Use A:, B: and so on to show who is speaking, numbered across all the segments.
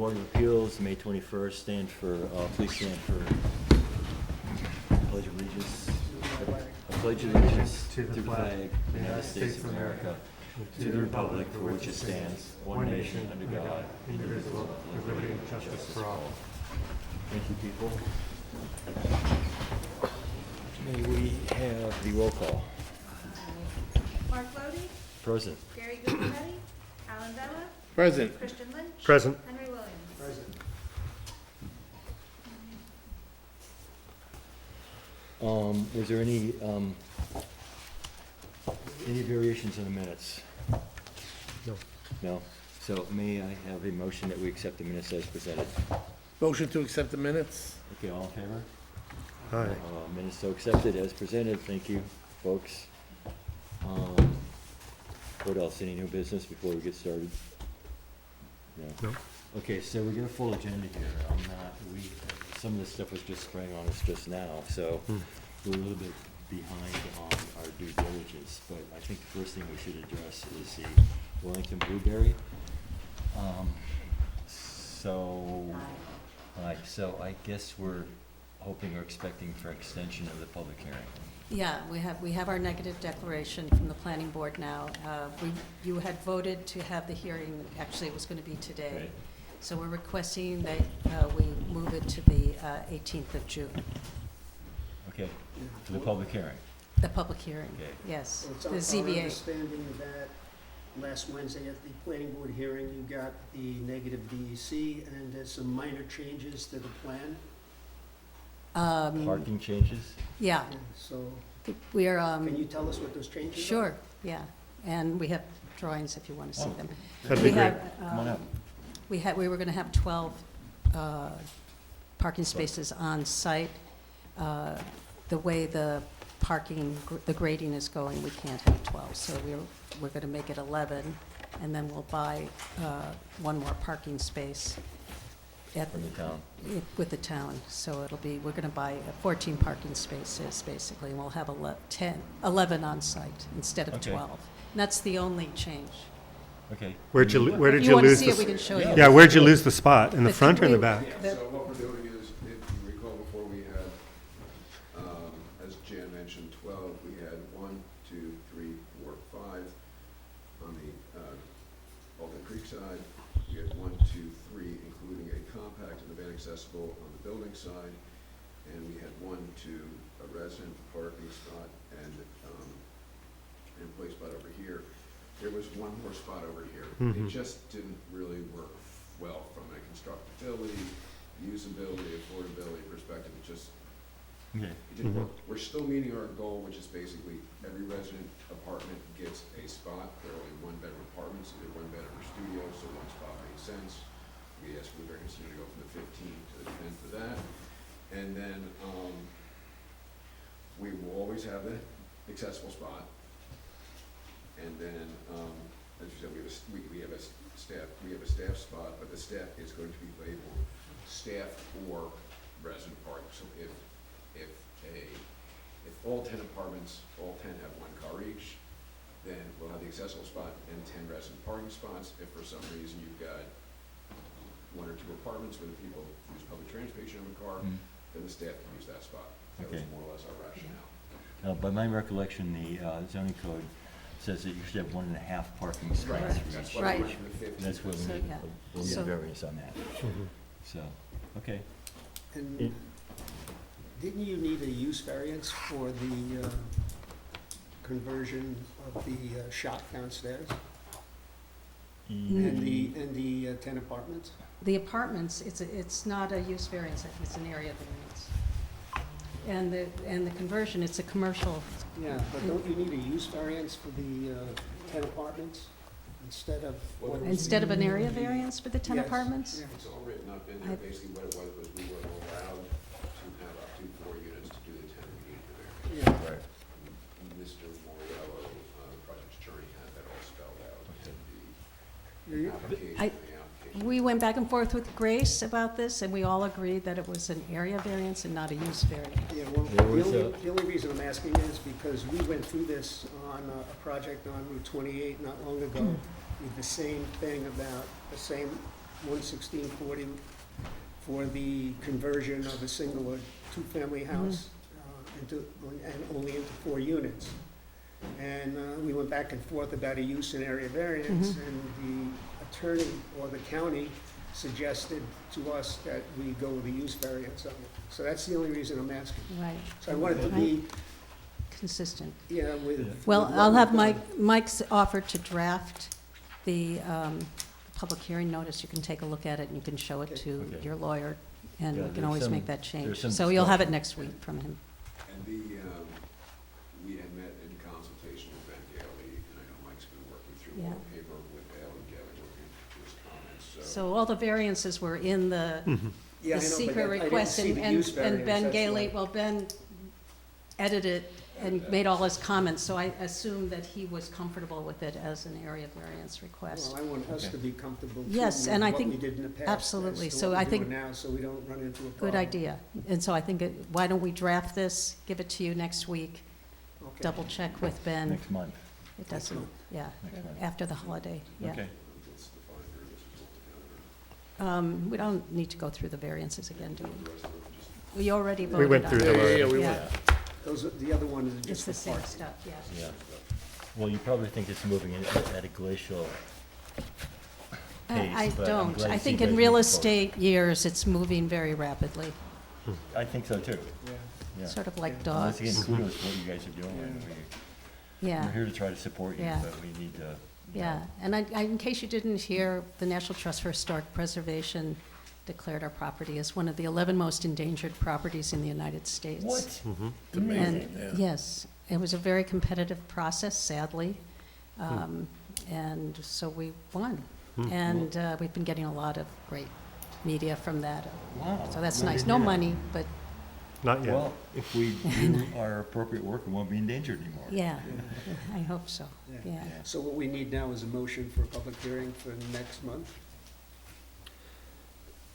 A: Board of Appeals, May 21st. Stand for, please stand for Pledge of Allegiance. I pledge allegiance to the flag of the United States of America, to the republic for which it stands, one nation under God, indivisible, with liberty and justice for all. Thank you, people. May we have the roll call?
B: Mark Lodi,
A: Present.
B: Gary Guglielmi, Alan Vella,
C: Present.
B: Christian Lynch.
C: Present.
B: Henry Williams.
C: Present.
A: Was there any variations in the minutes?
C: No.
A: No? So may I have a motion that we accept the minutes as presented?
C: Motion to accept the minutes?
A: Okay, all in favor?
C: Aye.
A: Minutes so accepted as presented. Thank you, folks. What else? Any new business before we get started? No?
C: No.
A: Okay, so we got a full agenda here. Some of this stuff was just sprang on us just now, so we're a little bit behind on our due diligence. But I think the first thing we should address is the Wellington Blueberry. So I guess we're hoping or expecting for extension of the public hearing.
D: Yeah, we have our negative declaration from the planning board now. You had voted to have the hearing, actually it was going to be today.
A: Right.
D: So we're requesting that we move it to the 18th of June,
A: Okay, for the public hearing.
D: the public hearing,
A: Okay.
D: yes,
E: It's
D: the
E: our
D: ZBA.
E: understanding that last Wednesday at the planning board hearing, you got the negative DEC, and there's some minor changes to the plan.
A: Parking changes?
D: Yeah,
E: So,
D: we are,
E: can you tell us what those changes are?
D: sure, yeah, and we have drawings if you want to see
A: Oh.
D: them.
C: That'd
D: We
C: be great.
D: have,
A: Come on up.
D: We were going to have 12 parking spaces on site. The way the the grading is going, we can't have 12, so we're going to make it 11, and then we'll buy one more parking space at
A: From the town.
D: with the town. So we're going to buy 14 parking spaces, basically, and we'll have 11 on site instead of
A: Okay.
D: 12. And that's the only change.
A: Okay.
C: Where did you
D: If you want to
C: lose
D: see it, we can show you.
C: Yeah, where'd you lose the spot? In the
D: The
C: front or in the
D: three-
C: back?
D: The-
F: So what we're doing is, if you recall before we had, as Jan mentioned, 12, we had 1, 2, 3, 4, 5 on the Alton Creek side. We had 1, 2, 3, including a compact and the van accessible on the building side. And we had 1, 2, a resident parking spot and employee spot over here. There was one more spot over here. It just didn't really work well from a constructability, usability, affordability perspective.
A: Okay.
F: It didn't work. We're still meeting our goal, which is basically every resident apartment gets a spot. They're only one-bedroom apartments, so they're one-bedroom or studio, so one spot makes sense. We asked Blueberry to go from the 15 to the 10 for that. And then we will always have the accessible spot. And then, as you said, we have a staff spot, but the staff is going to be labeled staff or resident parking. So if all 10 apartments, all 10 have one car each, then we'll have the accessible spot and 10 resident parking spots. If for some reason you've got 1 or 2 apartments where the people use public transportation of a car, then the staff can use that spot. That was
A: Okay.
F: more or less our rationale.
A: By my recollection, the zoning code says that you should have 1.5 parking spots
F: Right,
A: for
F: that's
A: each.
F: why
D: Right.
F: we went from the 15.
A: That's where
D: So, yeah.
A: we'll need
D: So-
A: variance on that. So, okay.
E: And didn't you need a use variance for the conversion of the shop downstairs and the 10 apartments?
D: The apartments, it's not a use variance, I think it's an area variance. And the conversion, it's a commercial,
E: Yeah, but don't you need a use variance for the 10 apartments instead of what was
D: instead of an area variance for the 10
E: Yes.
D: apartments?
E: Yeah.
F: It's all written up in there. Basically what it was we were allowed to have up to 4 units to do the 10 we needed the variance.
E: Yeah.
A: Right.
F: Mr. Moriello, project attorney, had that all spelled out in
E: You-
F: the application,
D: I-
F: the application.
D: We went back and forth with Grace about this, and we all agreed that it was an area variance and not a use variance.
E: Yeah, well,
A: There was
E: the only reason I'm asking is because we went through this on a project on Route 28 not long ago with the same thing about the same 11640 for the conversion of a single or two-family house into, and only into 4 units. And we went back and forth about a use and area variance, and the attorney or the county suggested to us that we go with a use variance on it. So that's the only reason I'm asking.
D: Right,
E: So I wanted to be,
D: consistent.
E: yeah, with.
D: Well,
E: with
D: I'll
E: what
D: have
E: we've done.
D: Mike's offered to draft the public hearing notice. You can take a look at it and you can show it to
A: Okay.
D: your lawyer, and
A: Yeah,
D: we can
A: there's
D: always
A: some-
D: make that change.
A: there's some
D: So you'll have it
A: discussion.
D: next week from him.
F: And we had met in consultation with Ben Gailey, and I know Mike's been working through
D: Yeah.
F: more paper with Dale and Gailey working through his comments,
D: So all the variances were in the
E: Yeah, I
D: the
E: know, but
D: secret
E: I didn't
D: request,
E: see the use variance,
D: and Ben
E: that's
D: Gailey,
E: why.
D: well, Ben edited and made all his comments, so I assume that he was comfortable with it as an area variance request.
E: Well, I want us
A: Okay.
E: to be comfortable too
D: Yes,
E: with
D: and I
E: what
D: think-
E: we did in the past.
D: absolutely.
E: as to
D: So
E: what
D: I
E: we're
D: think-
E: doing now, so we don't run into a problem.
D: Good idea. And so I think, why don't we draft this, give it to you next week,
E: Okay.
D: double check with Ben.
A: Next month.
D: It doesn't, yeah,
A: Next month.
D: after the holiday, yeah.
A: Okay.
F: Let's define variances altogether.
D: We don't need to go through the variances again, do
F: The
D: we?
F: rest of it just
D: We already voted on
C: We
D: it.
C: went through them already.
E: we
D: Yeah.
E: Those are, the other one is
D: It's
E: just
D: the
E: the
D: same
E: park.
D: stuff, yeah.
A: Yeah. Well, you probably think it's moving at a glacial
D: I
A: pace, but I'm
D: don't.
A: glad
D: I
A: to
D: think
A: see
D: in
A: you guys
D: real
A: move forward.
D: estate years, it's moving very rapidly,
A: I think so too,
E: Yeah.
A: yeah.
D: sort of like
E: Yeah.
A: Once again,
D: dogs.
A: kudos for what you guys are doing. We're
D: Yeah,
A: here to try to support you,
D: Yeah.
A: but we need to.
D: yeah. And in case you didn't hear, the National Trust for Historic Preservation declared our property as one of the 11 most endangered properties in the United States.
A: What?
D: And, yes, it was a very competitive process, sadly. And so we won. And we've been getting a lot of great media from that.
A: Wow.
D: So that's
A: I
D: nice.
A: didn't
D: No
A: hear that.
D: money, but
C: Not yet.
A: Well, if we do our appropriate work, we won't be endangered anymore.
D: yeah, I hope so,
E: Yeah.
D: yeah.
E: So what we need now is a motion for a public hearing for next month.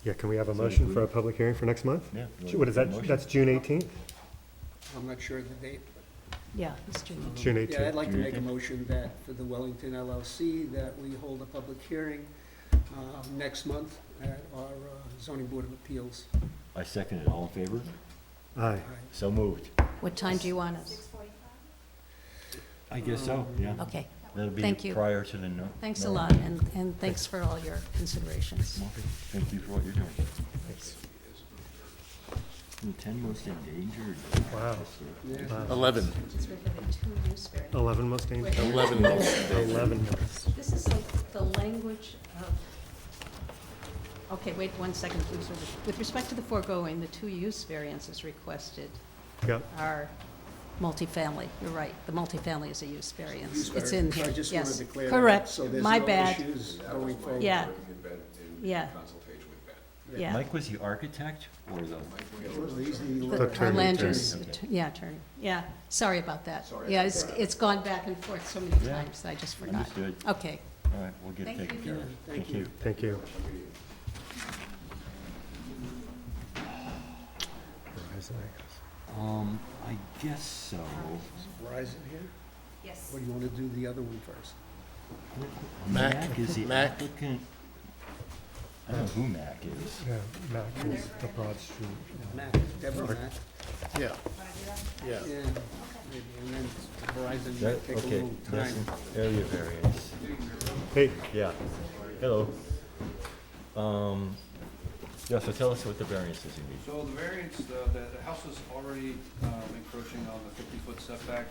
C: Yeah, can we have a
A: So
C: motion
A: we-
C: for a public hearing for next month?
A: Yeah.
C: What is that?
A: Motion?
C: That's June 18th?
E: I'm not sure of the date.
D: Yeah, it's June.
C: June
E: Yeah,
C: 18th.
E: I'd like to
A: June
E: make a
A: 18th.
E: motion that for the Wellington LLC, that we hold a public hearing next month at our zoning board of appeals.
A: I second it. All in favor?
C: Aye.
E: All right.
A: So moved.
D: What time do you want us?
B: 6:45?
A: I guess so, yeah.
D: Okay,
A: That'll be
D: Thank you.
A: prior to the no.
D: thanks a
A: no-
D: lot, and thanks for all your considerations.
A: Okay. Thank you for what you're doing.
C: Thanks.
A: The 10 most endangered.
C: Wow.
E: Yeah.
C: Wow.
G: 11.
D: Since we're having two use variances.
C: 11 most dangerous?
G: 11 most dangerous.
C: 11.
D: This is the language of, okay, wait 1 second, please. With respect to the foregoing, the 2 use variances requested
C: Yeah.
D: are multifamily. You're right, the multifamily is a use variance.
E: Use
D: It's in
E: variance.
D: here,
E: I just wanted
D: yes.
E: to clear that
D: Correct,
E: up, so there's
D: my
E: no
D: bad.
E: issues
F: That was
E: going
F: Mike
E: forward.
D: Yeah.
F: working in bed, in
D: Yeah.
F: consultation with Ben.
D: Yeah.
A: Mike was the architect or the?
E: Well, he's the
C: The
D: Our
C: attorney,
D: land
C: attorney.
D: use,
A: Okay.
D: yeah, attorney, yeah, sorry about that.
F: Sorry
D: Yeah,
F: about that.
D: it's gone back and forth so many
A: Yeah.
D: times, that I just forgot.
A: Understood.
D: Okay,
A: All right, we'll get it
D: Thank
A: taken
D: you.
A: care of.
E: Yeah, thank you.
C: Thank you.
A: I guess so.
E: Is Verizon here?
B: Yes.
E: Or do you want to do the other one first?
G: Mac.
A: Is the
G: Mac.
A: applicant, I don't know who Mac is.
C: Yeah, Mac is the Broad Street.
E: Matt, Deborah Matt.
G: Yeah,
B: Want to do that?
G: yeah.
E: Yeah, maybe, and then Verizon
A: That,
E: might take a
A: okay,
E: little
A: that's
E: time.
A: an area variance.
C: Hey,
A: Yeah, hello. Yeah, so tell us what the variances you need.
H: So the variance, the house is already encroaching on the 50-foot setback,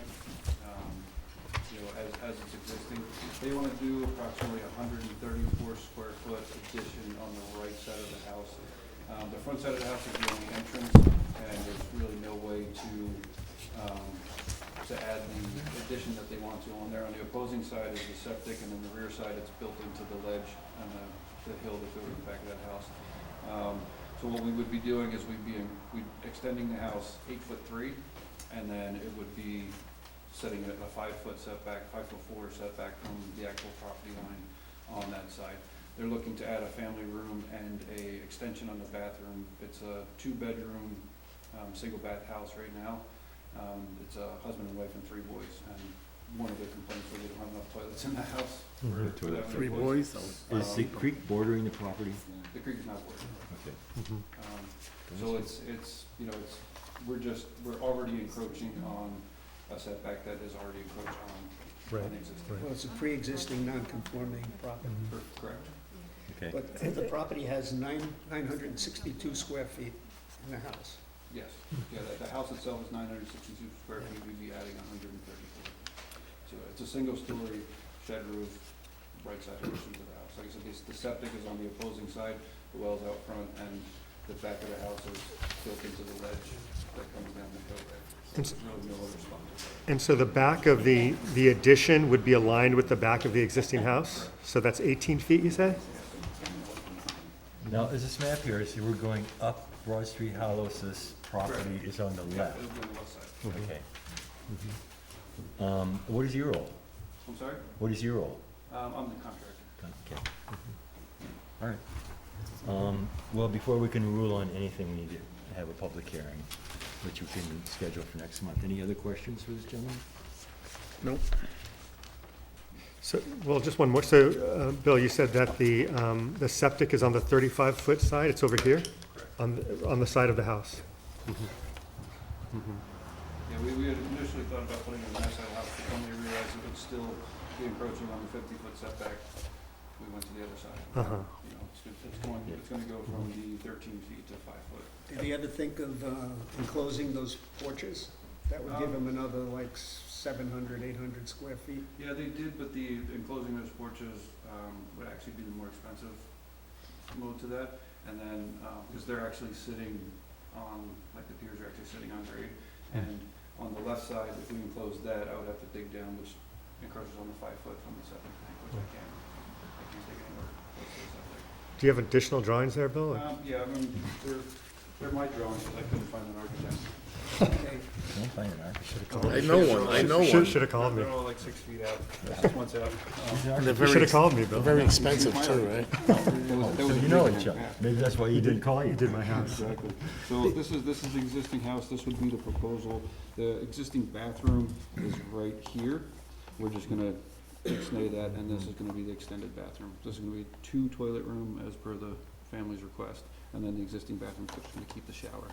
H: you know, as it's existing. They want to do approximately 134 square foot addition on the right side of the house. The front side of the house is the only entrance, and there's really no way to add the addition that they want to on there. On the opposing side is the septic, and then the rear side, it's built into the ledge on the hill that goes in the back of that house. So what we would be doing is we'd extending the house 8'3", and then it would be setting it at a 5-foot setback, 5'4" setback from the actual property line on that side. They're looking to add a family room and a extension on the bathroom. It's a 2-bedroom, single bath house right now. It's a husband and wife and 3 boys, and one of the complaints, where they don't have enough toilets in the house.
C: Mhm.
H: for that many
G: 3 boys, so.
A: Is the creek bordering the property?
H: The creek is not working.
A: Okay.
C: Mhm.
H: So it's, you know, we're already encroaching on a setback that is already encroached on
C: Right,
H: an existing.
C: right.
E: Well, it's a pre-existing non-conforming property.
C: Mhm.
H: Correct.
A: Okay.
E: But the property has 962 square feet in the house.
H: Yes, yeah, the house itself is 962 square feet, we'd be adding 134. So it's a single-story shed roof, right side addition to the house. Like I said, the septic is on the opposing side, the well's out front, and the back of the house is built into the ledge that comes down the hill there. So there's really no other spot to put it.
C: And so the back of the addition would be aligned with the back of the existing house? So that's 18 feet, you say?
A: Now, is this map here, is we're going up Broad Street Hollow, so this property is on the
H: Yeah,
A: left?
H: it'll be on the west side.
A: Okay. What is your role?
H: I'm sorry?
A: What is your role?
H: I'm the contractor.
A: Okay. All right. Well, before we can rule on anything, we need to have a public hearing, which you can schedule for next month. Any other questions for this gentleman?
G: Nope.
C: So, well, just one more. So, Bill, you said that the septic is on the 35-foot side? It's over here?
H: Correct.
C: On the side of the house?
H: Yeah, we had initially thought about putting it in the back side of the house, but then we realized it would still be encroaching on the 50-foot setback. We went to the other side.
C: Uh-huh.
H: You know, it's gonna go from the 13 feet to 5 foot.
E: Did he ever think of enclosing those porches? That would give him another like 700, 800 square feet.
H: Yeah, they did, but the enclosing those porches would actually be the more expensive mode to that. And then, because they're actually sitting on, like the piers are actually sitting on grade. And on the left side, if we enclose that, I would have to dig down, which encroaches on the 5 foot from the septic tank, which I can't dig anywhere close to the septic.
C: Do you have additional drawings there, Bill?
H: Yeah, I mean, they're my drawings, but I couldn't find an architect.
E: Okay.
A: Can't find an architect.
G: I know one.
C: Should have called me.
H: They're all like 6 feet out, just one's out.
G: And they're
C: You should
G: very,
C: have called me, Bill.
G: very expensive too, right?
A: So you know each other. Maybe that's why you didn't call you.
C: You did my house.
H: Exactly. So this is the existing house, this would be the proposal. The existing bathroom is right here. We're just gonna ixnay that, and this is gonna be the extended bathroom. This is gonna be 2 toilet room as per the family's request, and then the existing bathroom's just gonna keep the shower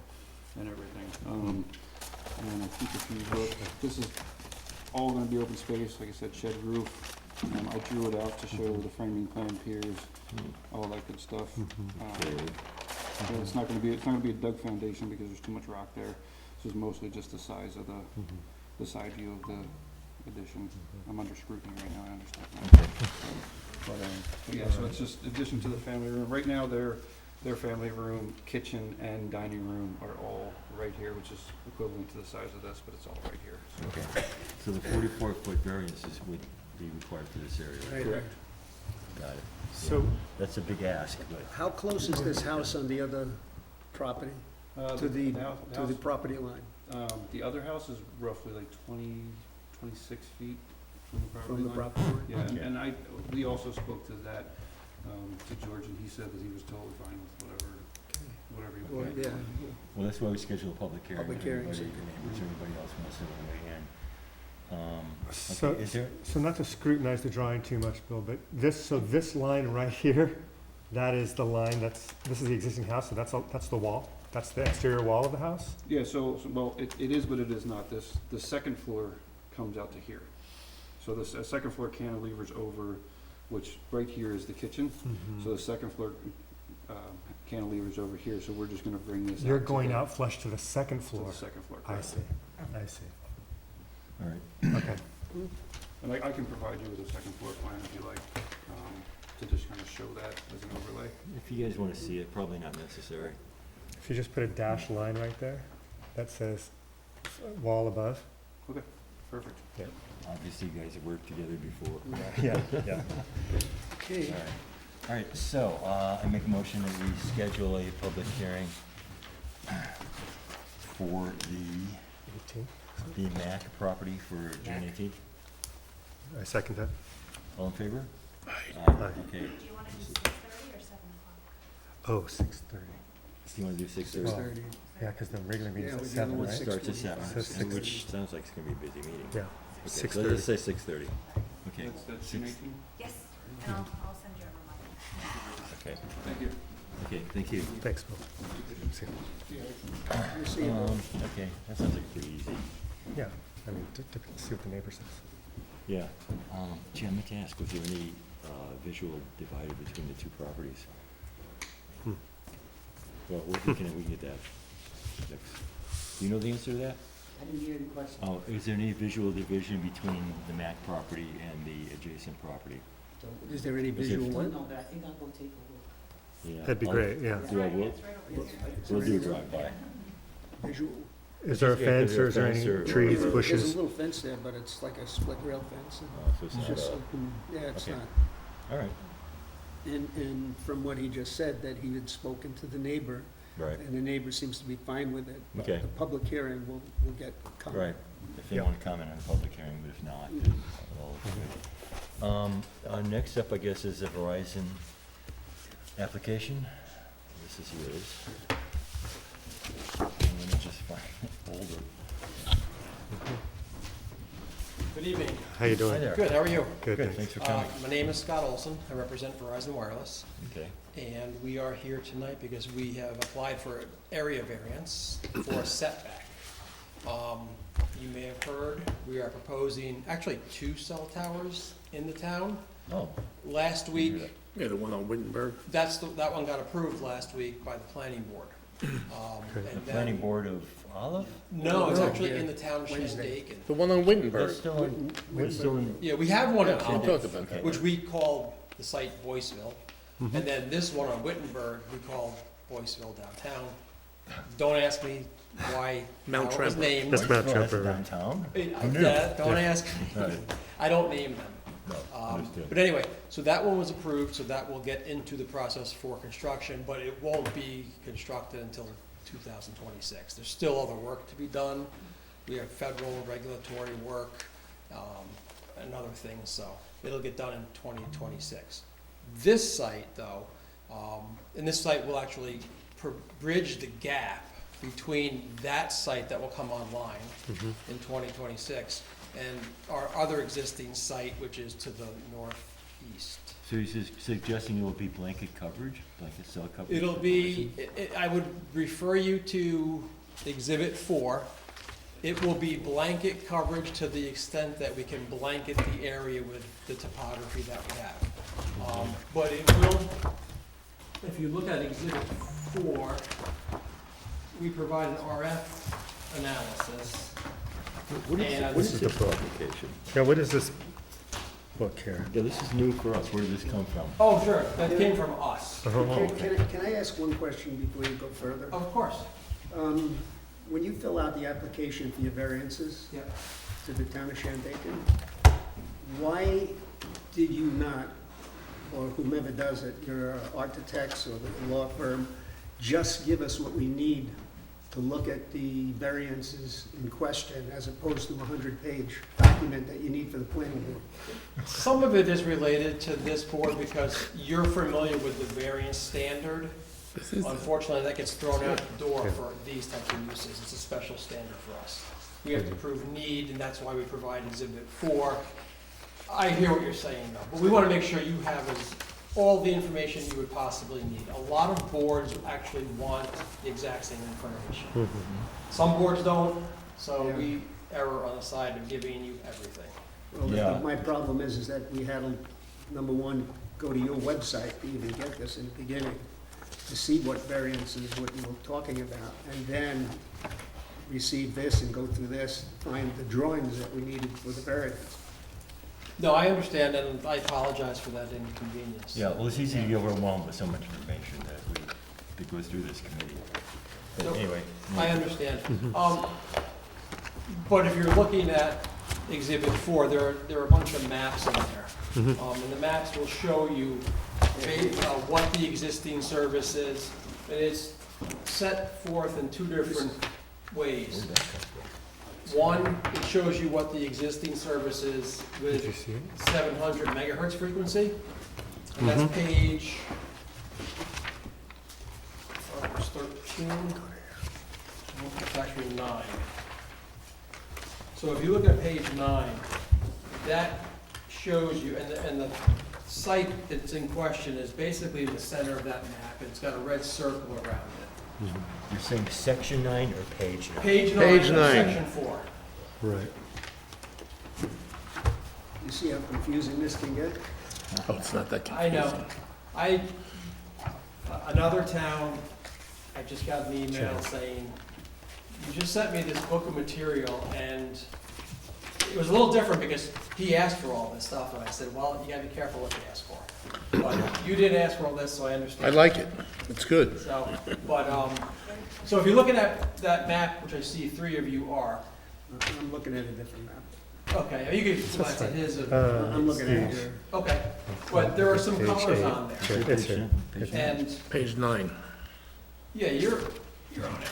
H: and everything. And I think if you look, this is all gonna be open space, like I said, shed roof. I drew it out to show the framing plan piers, all that good stuff. So it's not gonna be a dug foundation because there's too much rock there. This is mostly just the size of the side view of the addition. I'm under scrutiny right now, I understand that. But yeah, so it's just addition to the family room. Right now, their family room, kitchen, and dining room are all right here, which is equivalent to the size of this, but it's all right here. So
A: Okay. So the 44-foot variances would be required for this area, right?
H: Correct.
A: Got it.
C: So,
A: That's a big ask, but
E: How close is this house on the other property to the property line?
H: The other house is roughly like 26 feet from the property
E: From the
H: line.
E: property line?
H: Yeah,
A: Okay.
H: and we also spoke to that, to George, and he said that he was totally fine with whatever you
E: Well,
H: want.
E: yeah,
A: well, that's why we scheduled a public hearing.
E: Public hearing,
A: Anybody,
E: so-
A: neighbors, or anybody else wants to weigh in.
C: so,
A: Okay, is there,
C: so not to scrutinize the drawing too much, Bill, but this line right here, that is the line this is the existing house, so that's the wall? That's the exterior wall of the house?
H: Yeah, well, it is, but it is not. The second floor comes out to here. So the second floor cantilevers over, which right here is the kitchen. So the second floor cantilevers over here, so we're just gonna bring this out.
C: You're
H: to
C: going
H: the-
C: out flush to the second
H: To
C: floor?
H: the second floor,
C: I
H: correct.
C: see, I see.
A: all right.
C: Okay.
H: And I can provide you with a second floor plan if you like, to just kind of show that as an overlay.
A: If you guys want to see it, probably not necessary.
C: If you just put a dashed line right there, that says wall above.
H: Perfect.
A: Obviously, you guys have worked together before.
C: Yeah, yeah.
E: okay.
A: All right. All right, so, I make a motion that we schedule a public hearing for
C: 18.
A: the Mac property for June 18th.
C: I second that.
A: All in favor?
C: Aye.
A: Okay.
B: Do you wanna do 6:30 or 7:00?
C: Oh, 6:30.
A: Do you want to do 6:30?
E: 6:30.
C: Yeah, because the regular meeting's
E: Yeah,
C: at
E: we do
C: 7,
E: one
C: right?
E: six-
A: Starts at 7,
C: So 6:30.
A: which sounds like it's going to be a busy meeting.
C: Yeah.
A: Okay, so let's
C: 6:30.
A: say 6:30. Okay.
H: That's
A: Six-
H: June 18th?
B: Yes, and I'll send you a reminder.
A: Okay,
H: Thank you.
A: okay, thank you.
C: Thanks, Bill. See ya.
E: You see it.
A: Okay, that sounds like pretty easy.
C: Yeah, I mean, to see what the neighbor says.
A: Yeah, Jim, I meant to ask, was there any visual divider between the two properties?
C: Hmm.
A: Well, we can get that next. Do you know the answer to that?
I: I didn't hear the question.
A: Oh, is there any visual division between the Mac property and the adjacent property?
E: Is there any
A: Is there-
E: visual
I: Don't
E: one?
I: know, but I think I'll go take a look.
A: Yeah.
C: That'd be
A: I'll-
C: great, yeah.
A: Yeah, we'll,
B: It's right over here.
A: we'll do a drive-by.
E: Visual?
C: Is there a
A: Yeah,
C: fence or is there
A: fence
C: any
A: or-
C: trees,
E: There's
C: bushes?
E: a little fence there, but it's like a split rail fence. And
A: Oh, so it's not
E: just
A: a-
E: open, yeah, it's
A: okay.
E: not.
A: all right,
E: And from what he just said, that he had spoken to the neighbor,
A: right,
E: and the neighbor seems to be fine with it. But
A: Okay.
E: The public hearing will get comment.
A: right. If they
C: Yeah.
A: want to comment on the public hearing, but if not,
E: Mm.
A: then all good. Next up, I guess, is the Verizon application. This is yours. I'm gonna just find it, hold it.
J: Good evening.
C: How you
A: Hi
C: doing?
A: there.
J: Good, how are you?
C: Good,
A: Good,
C: thanks.
A: thanks for coming.
J: My name is Scott Olson. I represent Verizon Wireless.
A: Okay,
J: And we are here tonight because we have applied for an area variance for a setback. You may have heard, we are proposing actually 2 cell towers in the town.
A: oh,
J: Last week,
G: Yeah, the one on Wittenberg.
J: that one got approved last week by the planning board.
C: Okay.
A: the
J: And
A: planning
J: then-
A: board of Olive?
J: No, it's
G: No.
J: actually in the town of
E: Wednesday.
J: Shandaken.
G: The one on Wittenberg.
A: That's still in, that's still in,
J: Yeah, we have one in
G: Yeah, we
J: Olive,
G: talked about that.
J: which we called the site Boyceville. And then this one on Wittenberg, we called Boyceville downtown. Don't ask me why,
G: Mount
J: how it was
G: Tremper.
J: named.
C: That's Mount
A: oh, that's
C: Tremper.
A: downtown?
J: Yeah,
A: Who knew?
J: don't ask
A: Right.
J: me. I don't name them.
A: No, understood.
J: But anyway, so that one was approved, so that will get into the process for construction, but it won't be constructed until 2026. There's still other work to be done. We have federal regulatory work, and other things, so it'll get done in 2026. This site, though, and this site will actually bridge the gap between that site that will come online in 2026 and our other existing site, which is to the northeast.
A: So you're suggesting it will be blanket coverage, blanket cell coverage?
J: It'll be, I would refer you to Exhibit 4. It will be blanket coverage to the extent that we can blanket the area with the topography that we have. But it will, if you look at Exhibit 4, we provide an RF analysis.
A: What
J: And-
A: is this application?
C: Yeah, what is this book here?
A: Yeah, this is new for us. Where did this come from?
J: Oh, sure, that came from us.
C: Oh,
E: Can I ask one question before you go further?
J: Of course.
E: When you fill out the application for your variances
J: Yep.
E: to the town of Shandaken, why did you not, or whomever does it, your architects or the law firm, just give us what we need to look at the variances in question as opposed to a 100-page document that you need for the planning board?
J: Some of it is related to this board because you're familiar with the variance standard. Unfortunately, that gets thrown out the door for these types of uses. It's a special standard for us. We have to prove need, and that's why we provide Exhibit 4. I hear what you're saying, though, but we want to make sure you have all the information you would possibly need. A lot of boards actually want the exact same information. Some boards don't, so
E: Yeah.
J: we err on the side of giving you everything.
E: Well,
A: Yeah.
E: my problem is that we had to, number one, go to your website to even get this in the beginning, to see what variances, what you were talking about, and then receive this and go through this, find the drawings that we needed for the variance.
J: No, I understand, and I apologize for that inconvenience.
A: Yeah, well, it's easy to get overwhelmed with so much information that goes through this committee. But
J: Nope.
A: anyway.
J: I understand. But if you're looking at Exhibit 4, there are a bunch of maps in there. And the maps will show you what the existing service is. And it's set forth in 2 different ways. One, it shows you what the existing service is
C: Did you
J: with
C: see it?
J: 700 megahertz frequency. And that's page 13. It's actually 9. So if you look at page 9, that shows you, and the site that's in question is basically the center of that map. It's got a red circle around it.
A: You're saying section 9 or page 9?
J: Page 9,
G: Page 9.
J: section 4.
C: Right.
E: You see how confusing this can get?
G: Oh, it's not that
J: I
G: confusing.
J: know. Another town, I just got an email
C: Sure.
J: saying, you just sent me this book of material, and it was a little different because he asked for all this stuff, and I said, well, you gotta be careful what you ask for. But you did ask for all this, so I understand.
G: I like it. It's good.
J: So, but, so if you're looking at that map, which I see 3 of you are,
E: I'm looking at a different map.
J: okay, you can glance at his,
E: I'm looking at it here.
J: okay, but there are some
C: Page
J: colors
C: 8.
J: on there.
C: Sure, it's here.
J: And,
G: Page 9.
J: yeah, you're on it.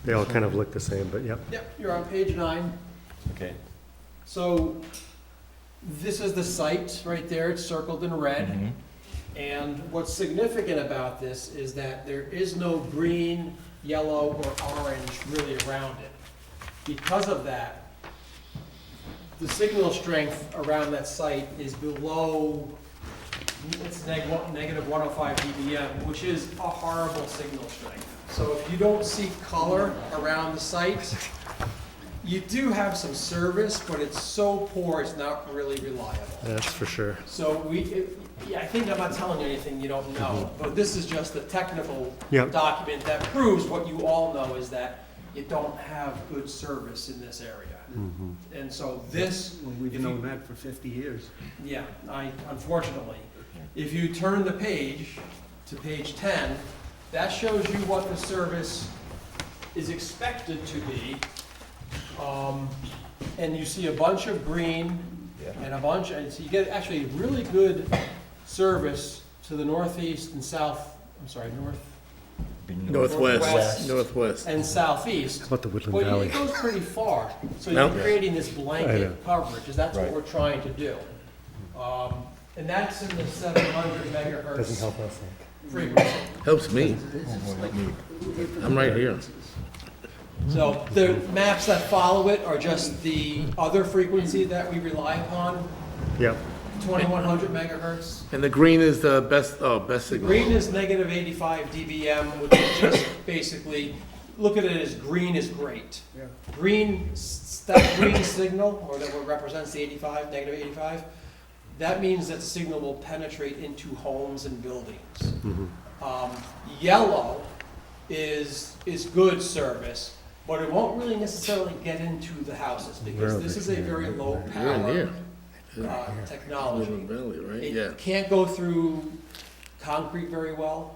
C: They all kind of look the same, but yep.
J: Yep, you're on page 9.
A: Okay.
J: So this is the site right there, it's circled in red.
A: Mhm.
J: And what's significant about this is that there is no green, yellow, or orange really around it. Because of that, the signal strength around that site is below, it's negative 105 dBm, which is a horrible signal strength. So if you don't see color around the site, you do have some service, but it's so poor, it's not really reliable.
C: That's for sure.
J: So I think I'm not telling you anything you don't know, but this is just a technical
C: Yep.
J: document that proves what you all know, is that you don't have good service in this area. And so this,
E: Well, we've known that for 50 years.
J: yeah, unfortunately, if you turn the page to page 10, that shows you what the service is expected to be. And you see a bunch of green and a bunch, and so you get actually really good service to the northeast and south, I'm sorry, north
G: Northwest.
J: Northwest.
G: Northwest.
J: and southeast.
C: How about the Woodland
J: But
C: Valley?
J: it goes pretty far, so
G: No.
J: you're creating this
C: I know.
J: blanket coverage, is that's what
A: Right.
J: we're trying to do. And that's in the 700
C: Doesn't
J: megahertz
C: help us.
J: frequency.
G: Helps me. I'm right here.
J: So the maps that follow it are just the other frequency that we rely upon,
C: Yep.
J: 2100 megahertz.
G: And the green is the best, best
J: The
G: signal.
J: green is negative 85 dBm, which is just basically, look at it as green is great.
E: Yeah.
J: That green signal, or that what represents the 85, negative 85, that means that the signal will penetrate into homes and buildings. Yellow is good service, but it won't really necessarily get into the houses, because this is a very low
G: You're in
J: power
G: here.
J: technology.
G: Woodland Valley, right? Yeah.
J: It can't go through concrete very well.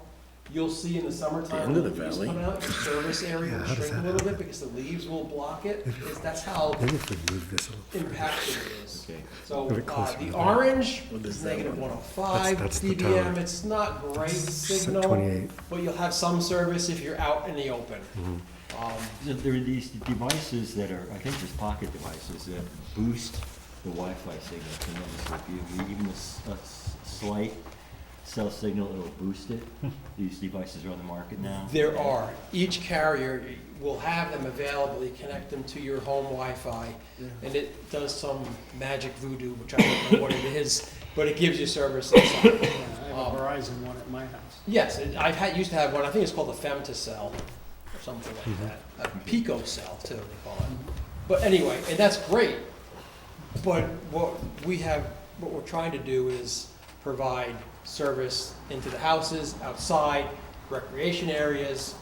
J: You'll see in the summertime,
G: end of
J: when
G: the
J: the leaves
G: valley.
J: come out, your service area
C: Yeah,
J: will
C: how does
J: shrink a
C: that
J: little bit,
C: happen?
J: because the leaves will block it. That's how
C: Maybe if we move this a little.
J: impactful it is.
A: Okay.
J: So,
C: Move it closer to
J: the
C: the-
J: orange
G: What is
J: is
G: that
J: negative
G: one?
J: 105
C: That's the
J: dBm.
C: tower.
J: It's not great
C: That's
J: signal,
C: 28.
J: but you'll have some service if you're out in the open.
A: So there are these devices that are, I think there's pocket devices that boost the Wi-Fi signal tremendously. If you even a slight cell signal, it'll boost it. These devices are on the market now.
J: There are. Each carrier will have them available. You connect them to your home Wi-Fi, and it does some magic voodoo, which I don't know what it is, but it gives you service inside.
E: I have a Verizon one at my house.
J: Yes, used to have one. I think it's called a femtocell or something like that. A picocell too, they call it. But anyway, and that's great. But what we're trying to do is provide service into the houses, outside, recreation areas,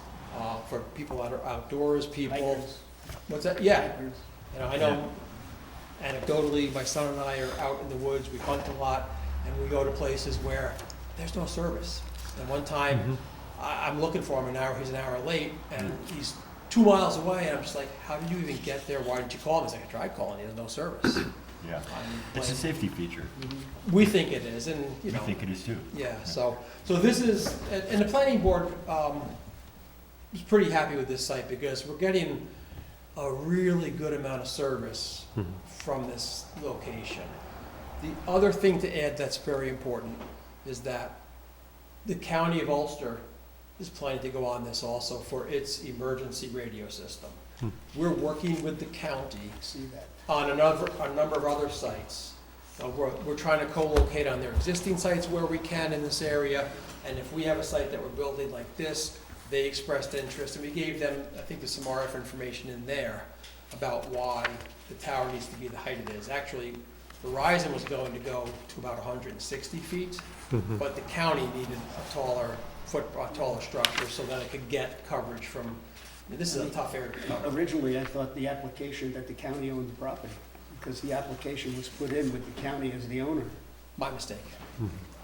J: for people that are outdoors, people.
E: Hikers.
J: What's that? Yeah.
E: Hikers.
J: I know anecdotally, my son and I are out in the woods, we hunt a lot, and we go to places where there's no service. And one time, I'm looking for him he's an hour late, and he's 2 miles away, and I'm just like, how did you even get there? Why didn't you call him? He's like, I tried calling you, there's no service.
A: Yeah.
J: I'm
A: It's a
J: like,
A: safety feature.
J: we think it is, and,
A: We think it is too.
J: yeah, so this is, and the planning board is pretty happy with this site, because we're getting a really good amount of service from this location. The other thing to add that's very important is that the county of Ulster is planning to go on this also for its emergency radio system.
C: Hmm.
J: We're working with the county
E: See that?
J: on a number of other sites. We're trying to co-locate on their existing sites where we can in this area, and if we have a site that we're building like this, they expressed interest, and we gave them, I think there's some RF information in there about why the tower needs to be the height it is. Actually, Verizon was going to go to about 160 feet, but the county needed a taller structure so that it could get coverage from, this is a tough area to cover.
E: Originally, I thought the application that the county owned the property, because the application was put in with the county as the owner.
J: My mistake.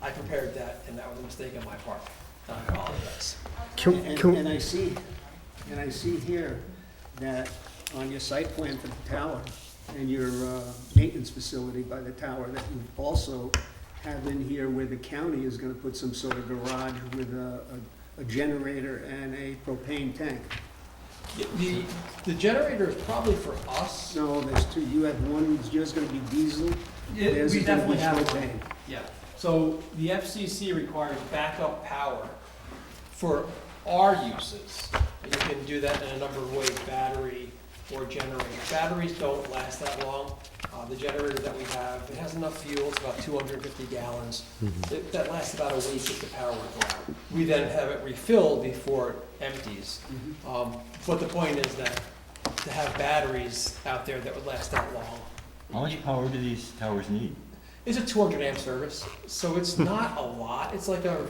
J: I prepared that, and that was a mistake on my part. I apologize.
E: And I see here that on your site plan for the tower and your maintenance facility by the tower, that you also have in here where the county is gonna put some sort of garage with a generator and a propane tank.
J: The generator is probably for us.
E: No, there's two, you have one, yours gonna be diesel, theirs
J: We
E: is gonna be
J: definitely have one.
E: propane.
J: Yeah, so the FCC requires backup power for our uses. And you can do that in a number of ways, battery or generator. Batteries don't last that long. The generator that we have, it has enough fuel, it's about 250 gallons. That lasts about a week if the power would go out. We then have it refilled before it empties. But the point is that to have batteries out there that would last that long.
A: How much power do these towers need?
J: It's a 200 amp service, so it's not a lot. It's like a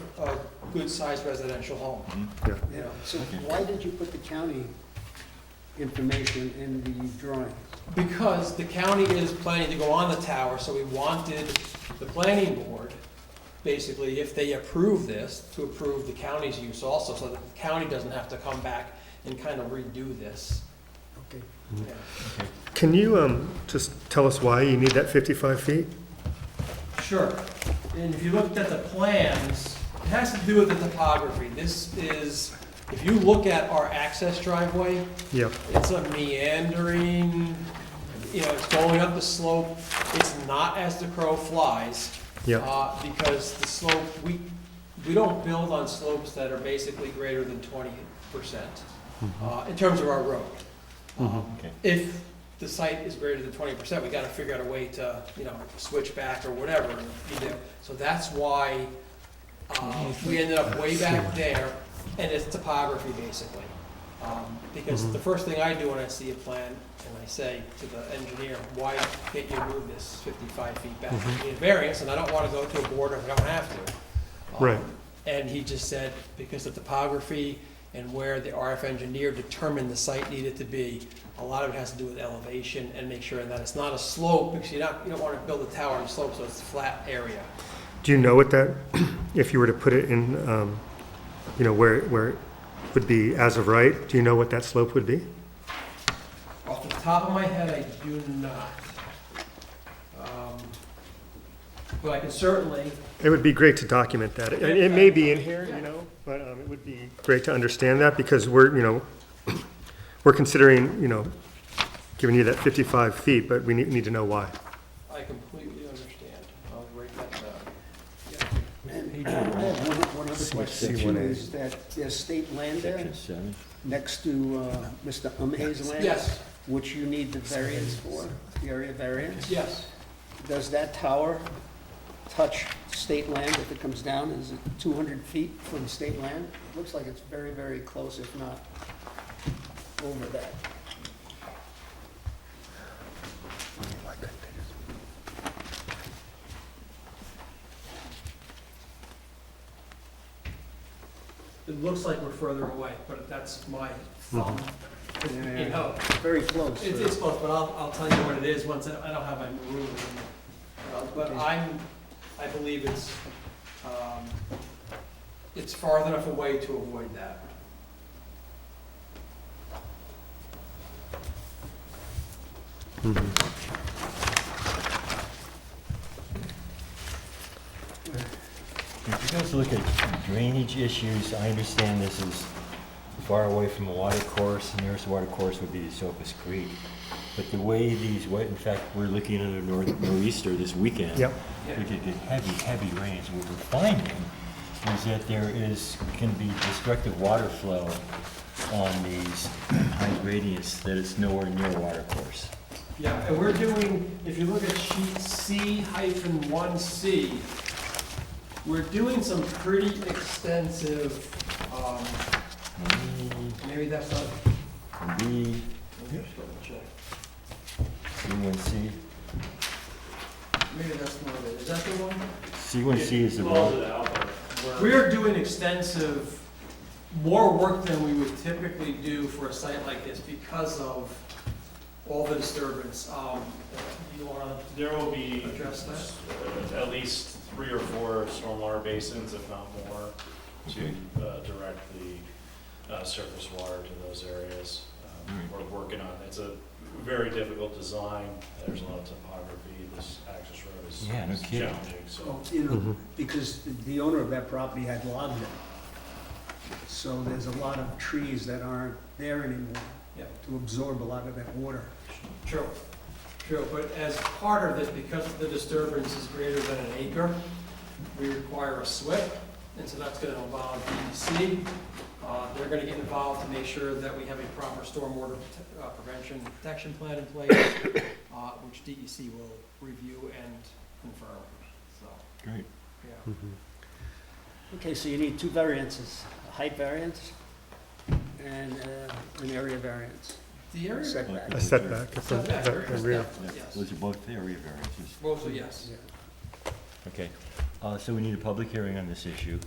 J: good sized residential home, you know.
E: So
A: Okay.
E: why did you put the county information in the drawing?
J: Because the county is planning to go on the tower, so we wanted the planning board, basically, if they approve this, to approve the county's use also, so that the county doesn't have to come back and kind of redo this.
E: Okay.
J: Yeah.
C: Can you just tell us why you need that 55 feet?
J: Sure. And if you looked at the plans, it has to do with the topography. This is, if you look at our access driveway,
C: Yep.
J: it's a meandering, you know, it's going up the slope. It's not as the crow flies.
C: Yep.
J: Because the slope, we don't build on slopes that are basically greater than 20%, in terms of our road.
A: Okay.
J: If the site is greater than 20%, we gotta figure out a way to, you know, switch back or whatever you do. So that's why, we ended up way back there, and it's topography basically. Because the first thing I do when I see a plan, and I say to the engineer, why can't you move this 55 feet back? I need a variance, and I don't wanna go to a board if I don't have to.
C: Right.
J: And he just said, because the topography and where the RF engineer determined the site needed to be, a lot of it has to do with elevation and make sure that it's not a slope, because you don't wanna build a tower on a slope, so it's a flat area.
C: Do you know what that, if you were to put it in, you know, where it would be as of right, do you know what that slope would be?
J: Off the top of my head, I do not. But I can certainly,
C: It would be great to document that. It may be in here, you know, but it would be great to understand that because we're, you know, we're considering, you know, giving you that 55 feet, but we need to know why.
J: I completely understand. I'll write that down.
E: And I have one other question too, is that there's state land there
A: Section 7.
E: next to Mr. Umhay's land?
J: Yes,
E: Which you need the variance for, the area variance?
J: yes.
E: Does that tower touch state land if it comes down? Is it 200 feet from state land? It looks like it's very, very close, if not over that.
J: It looks like we're further away, but that's my thumb. You know,
E: Very close.
J: it's close, but I'll tell you what it is once I don't have my maroon. But I believe it's far enough away to avoid that.
A: If you guys look at drainage issues, I understand this is far away from a water course, the nearest water course would be the Sopas Creek. But the way these, in fact, we're looking at a nor'easter this weekend.
C: Yep.
A: We could get heavy, heavy rains. What we're finding is that there can be destructive water flow on these high gradients, that it's nowhere near a water course.
J: Yeah, and we're doing, if you look at sheet C-1C, we're doing some pretty extensive, maybe that's not,
A: And B,
J: let me just double check.
A: C1C.
J: Maybe that's not it. Is that the one?
A: C1C is the road.
J: We are doing extensive, more work than we would typically do for a site like this because of all the disturbance. You want
K: There will
J: to
K: be
J: address that?
K: at least 3 or 4 stormwater basins, if not more, to direct the surface water to those areas. We're working on, it's a very difficult design, there's a lot of topography, this access road is
A: Yeah, no
K: is
A: kidding.
K: challenging, so.
E: So, you know, because the owner of that property had logged it. So there's a lot of trees that aren't there anymore
J: Yeah.
E: to absorb a lot of that water.
J: True, true, but as part of this, because the disturbance is greater than an acre, we require a SWIP, and so that's gonna involve DEC. They're gonna get involved to make sure that we have a proper stormwater prevention and protection plan in place, which DEC will review and confirm, so,
A: Great.
J: yeah.
E: Okay, so you need 2 variances, a height variance and an area variance.
J: The area.
E: Setback.
C: A setback, it's a,
J: Setback
C: the
J: variance,
C: rear.
J: definitely, yes.
A: Those are both area variances.
J: Both are yes.
E: Yeah.
A: Okay, so we need a public hearing on this issue,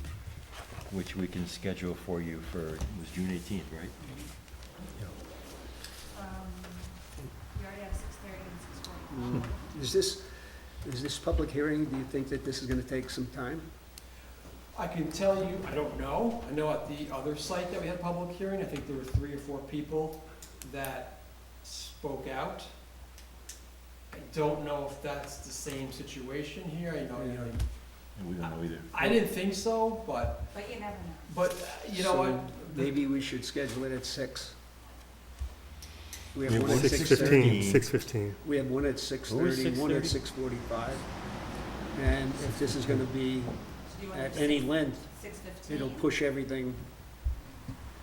A: which we can schedule for you for, it was June 18th, right?
B: We already have 6:30 and 6:45.
E: Is this public hearing, do you think that this is gonna take some time?
J: I can tell you, I don't know. I know at the other site that we had public hearing, I think there were 3 or 4 people that spoke out. I don't know if that's the same situation here, you know,
A: We don't know either.
J: I didn't think so, but,
B: But you never know.
J: you know what?
E: So maybe we should schedule it at 6. We have
A: Yeah,
E: one at
A: 6:15.
E: 6:30.
C: 6:15.
E: We have one at
A: What
E: 6:30,
A: was
E: one at
A: 6:30?
E: 6:45. And if this is gonna be
B: So do you want
E: at
B: to
E: any length,
B: 6:15?
E: it'll push everything.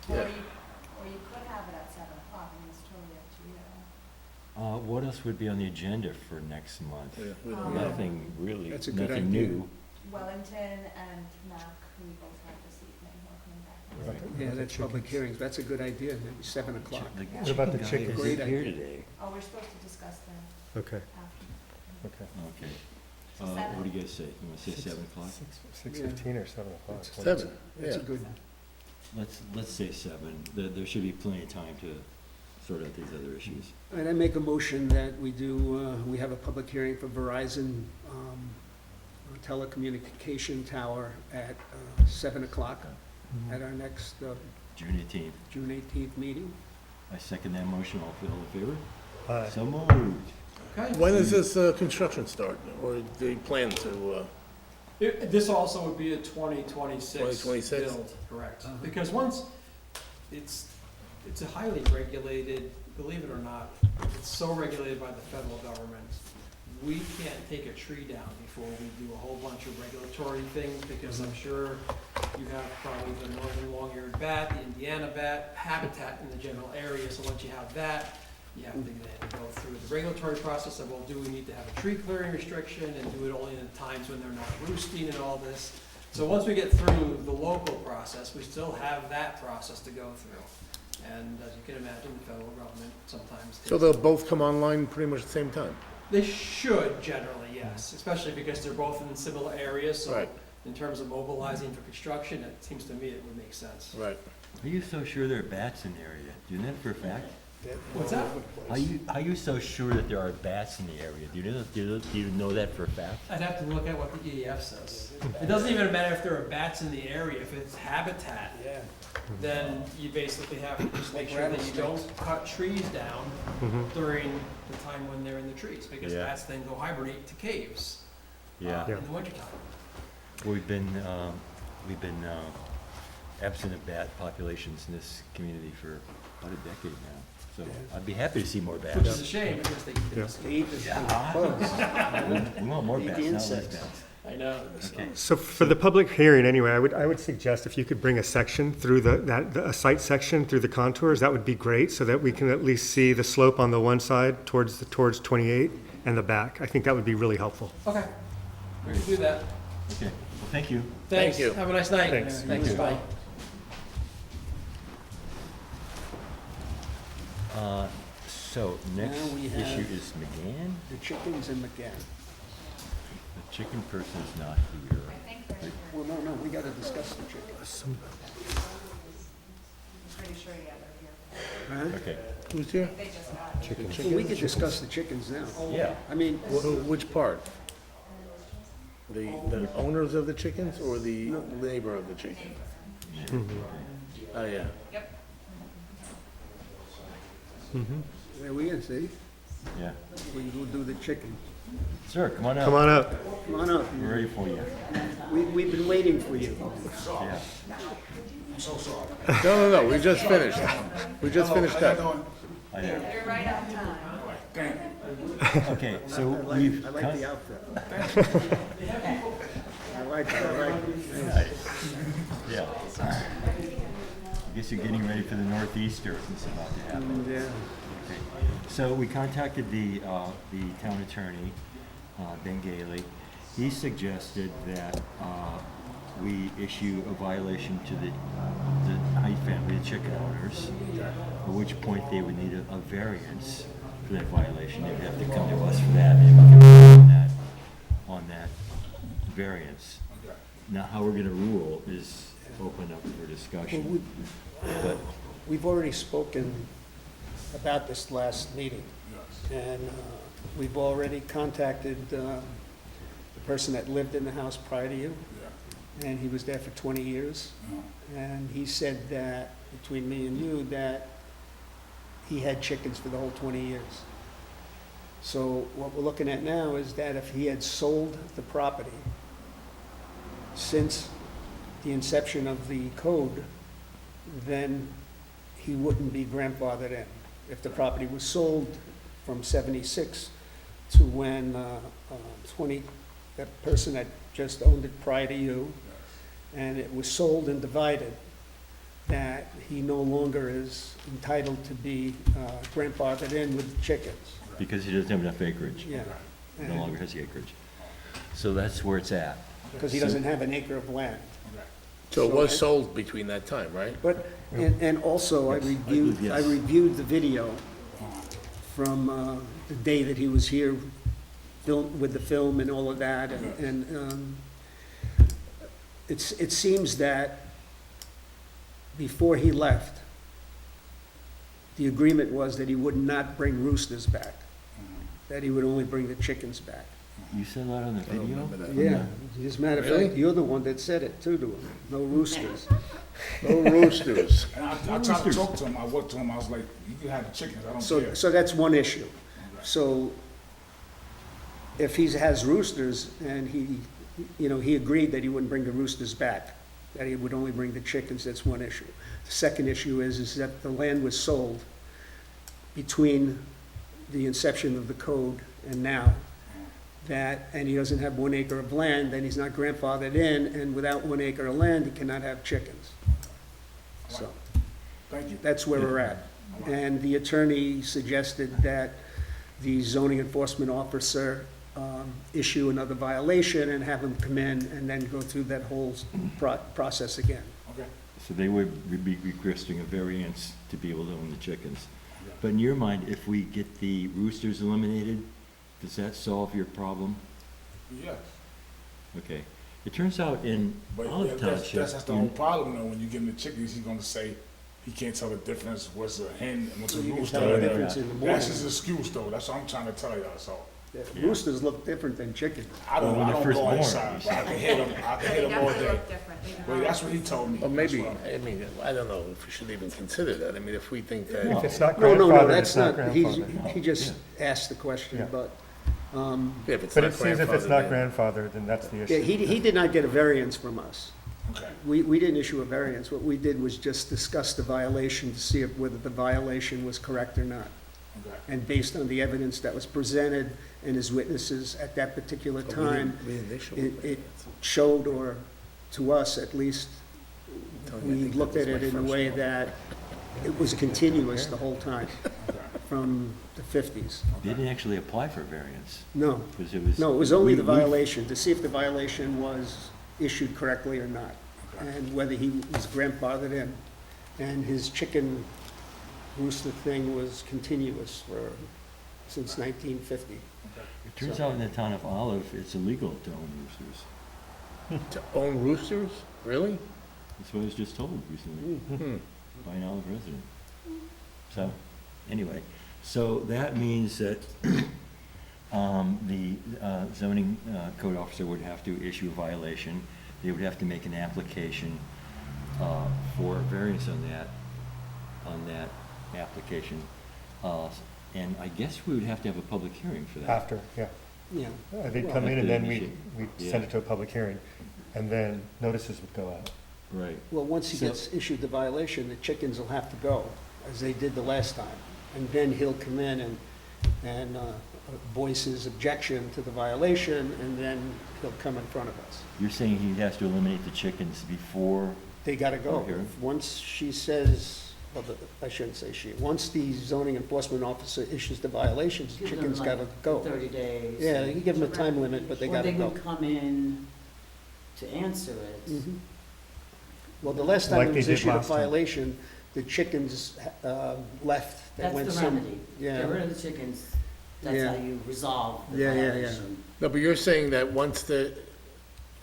B: Or you could have it at 7 o'clock, I mean, it's totally up to you.
A: What else would be on the agenda for next month?
K: We
B: don't
E: know.
A: Nothing really,
E: That's a good
A: nothing
E: idea.
A: new.
B: Wellington and Mac, who we both have this evening, are coming back next
A: Right.
B: week.
E: Yeah, that's public hearings, that's a good idea, maybe 7 o'clock.
C: What about the
A: guy
C: chickens?
A: isn't
E: Great
A: here
E: idea.
A: today.
B: Oh, we're supposed to discuss that
C: Okay,
B: after.
C: okay.
A: Okay.
B: So
A: What
B: 7.
A: do you guys say? You want to say 7 o'clock?
C: 6:15 or 7 o'clock?
G: 7,
E: That's
G: yeah.
E: a good,
A: Let's say 7. There should be plenty of time to sort out these other issues.
E: and I make a motion that we we have a public hearing for Verizon telecommunication tower at 7 o'clock at our next
A: June 18th.
E: June 18th meeting.
A: I second that motion. All in favor?
C: Aye.
A: So moved.
J: Okay.
G: When does this construction start, or do you plan to,
J: This also would be a 2026
G: 2026?
J: build, correct?
E: Uh-huh.
J: Because once, it's a highly regulated, believe it or not, it's so regulated by the federal government. We can't take a tree down before we do a whole bunch of regulatory things, because I'm sure you have probably the northern long-eared bat, the Indiana bat, habitat in the general area, so once you have that, you have to then go through the regulatory process of, well, do we need to have a tree clearing restriction, and do it only in times when they're not roosting and all this. So once we get through the local process, we still have that process to go through. And as you can imagine, the federal government sometimes
G: so
J: takes.
G: they'll both come online pretty much at the same time?
J: They should generally, yes, especially because they're both in similar areas, so
G: Right,
J: in terms of mobilizing for construction, it seems to me it would make sense.
G: right.
A: Are you so sure there are bats in the area? Do you know that for a fact?
J: What's that?
A: Are you so sure that there are bats in the area? Do you know that for a fact?
J: I'd have to look at what the EAF says. It doesn't even matter if there are bats in the area, if it's habitat,
E: Yeah.
J: then you basically have to just make sure that you don't cut trees down
C: Mhm.
J: during the time when they're in the trees, because
A: Yeah.
J: bats then go hibernate to caves
A: Yeah.
J: in the wintertime.
A: We've been absent of bat populations in this community for about a decade now. So
E: Yeah.
A: I'd be happy to see more
J: Which
A: bats.
J: is a shame, because they eat the
C: Yeah.
J: mosquitoes.
E: They eat the bugs.
A: We want more
E: Eat
A: bats,
E: the
A: not less
E: insects.
A: bats.
G: I know.
A: Okay.
C: So for the public hearing, anyway, I would suggest if you could bring a section through a site section through the contours, that would be great, so that we can at least see the slope on the one side towards 28 and the back. I think that would be really helpful.
J: Okay, we can do that.
A: Okay, well, thank you.
J: Thanks.
G: you.
J: Have a nice night.
C: Thanks.
J: Thanks, bye.
A: So next
E: Now we
A: issue
E: have-
A: is McGann.
E: The chickens in McGann.
A: The chicken person is not here.
B: I think they're here.
E: Well, no, we gotta discuss the chickens.
B: I'm pretty sure, yeah, they're here.
E: Huh?
A: Okay,
G: Who's here?
B: They just got.
E: Well, we could discuss the chickens now.
A: yeah.
E: I mean,
G: Which part? The owners of the chickens or the neighbor of the chicken? Oh, yeah.
B: Yep.
E: there we are, see?
A: Yeah.
E: We will do the chicken.
A: Sir, come on
C: Come
A: out.
C: on up.
E: Come on up.
A: We're ready for you.
E: We've been waiting for you.
A: Yeah.
G: No, we just finished. We just finished that.
A: I know.
B: You're right on time.
A: Okay, so we've.
E: I like the outfit. I like it.
A: Yeah. I guess you're getting ready for the northeaster that's about to happen.
E: Yeah.
A: Okay. So we contacted the town attorney, Ben Gailey. He suggested that we issue a violation to the Height family, the chicken owners, at which point they would need a variance for that violation. They'd have to come to us for that, and we can vote on that variance. Now, how we're gonna rule is open up for discussion. But
E: We've already spoken about this last meeting. And we've already contacted the person that lived in the house prior to you. And he was there for 20 years. And he said that, between me and you, that he had chickens for the whole 20 years. So what we're looking at now is that if he had sold the property since the inception of the code, then he wouldn't be grandfathered in. If the property was sold from 76 to when that person that just owned it prior to you, and it was sold and divided, that he no longer is entitled to be grandfathered in with chickens.
A: because he doesn't have enough acreage,
E: Yeah.
A: no longer has the acreage. So that's where it's at.
E: Because he doesn't have an acre of land.
G: So it was sold between that time, right?
E: But, and also, I
A: Yes, I believe, yes.
E: reviewed the video from the day that he was here, with the film and all of that, and it seems that before he left, the agreement was that he would not bring roosters back, that he would only bring the chickens back.
A: You said that on the
G: I don't
A: video?
G: remember that.
E: Yeah, as a matter of
G: Really?
E: fact, you're the one that said it too to him, no roosters.
G: No roosters.
L: And I tried to talk to him, I went to him, I was like, you can have the chickens, I don't care.
E: So that's one issue. So if he has roosters and he agreed that he wouldn't bring the roosters back, that he would only bring the chickens, that's one issue. The second issue is that the land was sold between the inception of the code and now, and he doesn't have 1 acre of land, then he's not grandfathered in, and without 1 acre of land, he cannot have chickens. So,
L: Thank you.
E: that's where we're at. And the attorney suggested that the zoning enforcement officer issue another violation and have him come in and then go through that whole process again.
L: Okay.
A: So they would be requesting a variance to be able to own the chickens. But in your mind, if we get the roosters eliminated, does that solve your problem?
L: Yes,
A: Okay. It turns out in
L: but
A: all
L: yeah,
A: of
L: that's
A: townships,
L: the whole problem though, when you give him the chickens, he's gonna say, he can't tell the difference, what's a hen and what's a
E: You can
L: rooster.
E: tell the
A: yeah.
E: difference in the
L: That's
E: morning.
L: his excuse though, that's what I'm trying to tell y'all, so.
E: Roosters look different than chickens.
L: I
A: Well,
L: don't,
A: when
L: I
A: they're
L: don't
A: first
L: go
A: born,
L: inside,
A: you
L: but I can hear them, I can
B: They
L: hear them all
B: definitely
L: day.
B: look different.
L: Well, that's what he told me.
G: Or maybe,
L: That's what
G: I mean, I don't know if we should even consider that. I mean, if we think that,
C: If it's not
E: No,
C: grandfathered,
E: that's
C: it's not
E: not,
C: grandfathered.
E: he just asked the question,
C: Yeah.
E: but,
G: yeah, if it's
C: But
G: not
C: it seems if it's not
G: grandfathered in.
C: grandfathered, then that's the
E: yeah,
C: issue.
E: he did not get a variance from us.
L: okay.
E: We didn't issue a variance. What we did was just discuss the violation to see whether the violation was correct or not.
L: Okay.
E: And based on the evidence that was presented and his witnesses at that particular time,
G: We initially.
E: it showed, or to us at least, we looked at it in a way that it was continuous the whole time, from the 50s.
A: They didn't actually apply for variance,
E: No,
A: because it was.
E: no, it was only the
A: we-
E: violation, to see if the violation was issued correctly or not, and whether he was grandfathered in. And his chicken rooster thing was continuous since 1950.
A: It turns out in the town of Olive, it's illegal to own roosters.
G: To own roosters? Really?
A: That's what I was just told recently by an Olive resident. So, anyway, so that means that the zoning code officer would have to issue a violation. They would have to make an application for a variance on that application. And I guess we would have to have a public hearing for that.
C: After, yeah.
E: Yeah.
C: They'd
E: Well,
C: come in and then
A: after
C: we'd
A: yeah.
C: send it to a public hearing, and then notices would go out.
A: Right.
E: Well, once he
A: So-
E: gets issued the violation, the chickens will have to go, as they did the last time. And then he'll come in and voice his objection to the violation, and then he'll come in front of us.
A: You're saying he has to eliminate the chickens before,
E: They gotta go.
A: Okay.
E: Once she says, well, I shouldn't say she, once the zoning enforcement officer issues the violations,
I: Give them
E: chickens
I: like
E: gotta go.
I: 30 days.
E: Yeah, you give them a time limit, but they gotta
I: Or
E: go.
I: they would come in to answer it.
E: Mhm. Well, the last time
C: Like
E: it
C: they
E: was
C: did
E: issued a
C: last time.
E: violation, the chickens left. They
I: That's
E: went
I: the
E: some-
I: remedy.
E: Yeah.
I: Get rid of the chickens. That's
E: Yeah.
I: how you resolve the
E: Yeah, yeah, yeah.
I: violation.
G: No, but you're saying that once the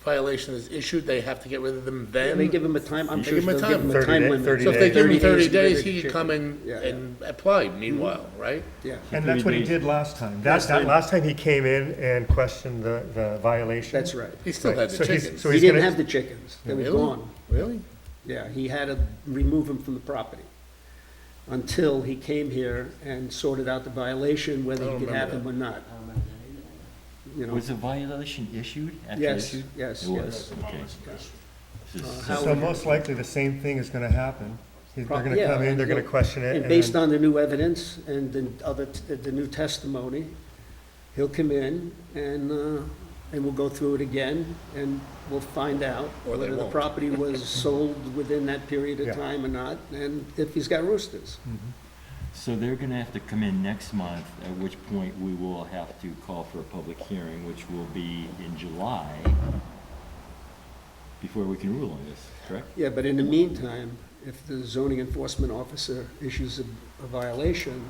G: violation is issued, they have to get rid of them
E: Yeah,
G: then?
E: they give them a time, I'm
G: They
E: pretty
G: give
E: sure
G: him a
E: they'll give
G: time.
E: them a
C: 30
E: time
C: day-
E: limit.
C: 30
G: So if they give him 30
E: to get rid
G: days,
E: of
G: he
E: the
G: could come in
E: chicken. Yeah.
G: and apply meanwhile, right?
E: Yeah,
C: And that's what he did last time. Last time he came in and questioned the violation.
E: that's right.
G: He still had the
C: So he's-
G: chickens.
C: so
E: He
C: he's
E: didn't
C: gonna-
E: have the chickens, they were
G: Really?
E: gone.
G: Really?
E: Yeah, he had to remove them from the property until he came here and sorted out the violation, whether
G: I
E: he
G: don't
E: could have
G: remember
E: them or not,
I: I don't remember that either.
E: you know.
A: was the violation issued, actually
E: Yes,
A: issued?
E: yes,
A: It
E: yes.
A: was, okay. This is-
E: How-
C: So most likely, the same thing is gonna happen. They're gonna
E: Yeah,
C: come in,
E: and
C: they're gonna
E: he'll-
C: question it.
E: And based on the new evidence and the new testimony, he'll come in and we'll go through it again, and we'll find out
G: Or they
E: whether the
G: won't.
E: property was sold within that period of
C: Yeah.
E: time or not, and if he's got roosters.
A: So they're gonna have to come in next month, at which point we will have to call for a public hearing, which will be in July, before we can rule on this, correct?
E: Yeah, but in the meantime, if the zoning enforcement officer issues a violation,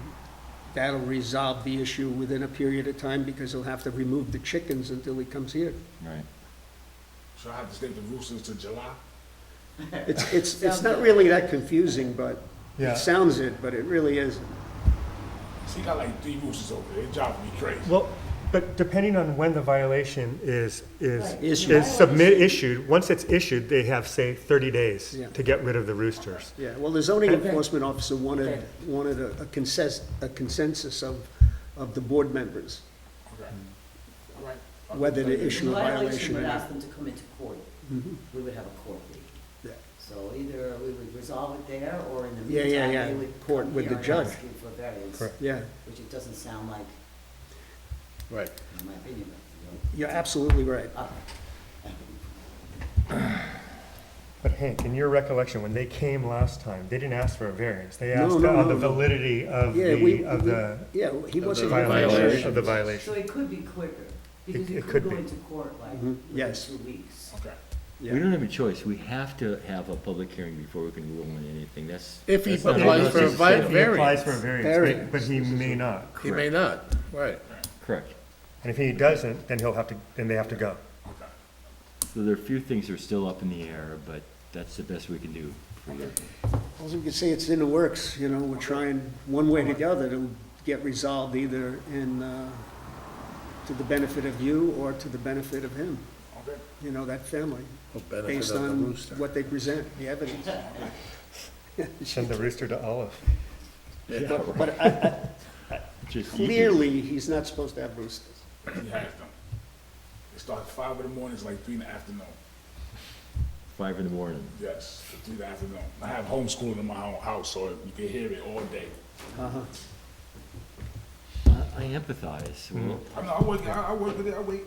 E: that'll resolve the issue within a period of time, because he'll have to remove the chickens until he comes here.
A: Right.
L: So I have to stay the roosters to July?
E: It's not really that confusing, but
C: Yeah.
E: it sounds it, but it really isn't.
L: See, he got like 3 roosters over there, it drives me crazy.
C: Well, but depending on when the violation is
E: Issued.
C: issued, once it's issued, they have, say, 30 days
E: Yeah.
C: to get rid of the roosters.
E: Yeah, well, the zoning
I: Okay.
E: enforcement officer wanted
I: Okay.
E: a consensus of the board members,
L: Okay. All right.
E: whether to issue a
I: The violation
E: violation or
I: would
E: not.
I: ask them to come into court.
E: Mhm.
I: We would have a court date.
E: Yeah.
I: So either we would resolve it there, or in the
E: Yeah, yeah,
I: meantime,
E: yeah.
I: they would
E: Court
I: come
E: with
I: here
E: the
I: and
E: judge.
I: ask you for a variance,
C: Correct.
E: Yeah,
I: which it doesn't sound like,
G: Right.
I: in my opinion, but,
E: you're absolutely right.
C: But Hank, in your recollection, when they came last time, they didn't ask for a variance. They
E: No,
C: asked
E: no,
C: on
E: no,
C: the
E: no.
C: validity of
E: Yeah,
C: the
E: Yeah, he
G: Of
E: wasn't.
G: the
E: here for
G: violation.
C: violation, of the
I: So
C: violation.
I: it could be quicker, because you
C: it
I: could
C: could
I: go
C: be.
I: into court like
E: Mhm.
I: within
E: Yes.
I: 2 weeks.
L: Okay.
E: Yeah.
A: We don't have a choice, we have to have a public hearing before we can rule on anything,
G: If he
A: that's not
G: applies
A: a-
G: for a
C: If he applies
G: variance,
C: for a variance,
E: Variance.
C: but he may not.
G: he may not, right.
A: Correct.
C: And if he doesn't, then they have to go.
L: Okay.
A: So there are a few things that are still up in the air, but that's the best we can do for you.
E: All we can say, it's in the works, you know, we're trying one way or the other to get resolved, either to the benefit of you or to the benefit of him,
L: Okay.
E: you know, that family,
G: No benefit
E: based
G: of the
E: on
G: rooster.
E: what they present, the evidence.
C: Send the rooster to Olive.
E: But
A: Just
E: clearly, he's not supposed to have roosters.
L: He has them. It starts 5 in the morning, it's like 3 in the afternoon.
A: 5 in the morning.
L: Yes, 3 in the afternoon. I have homeschooling in my house, so you can hear it all day.
E: Uh-huh.
A: I empathize. We'll,
L: I work with it, I wait.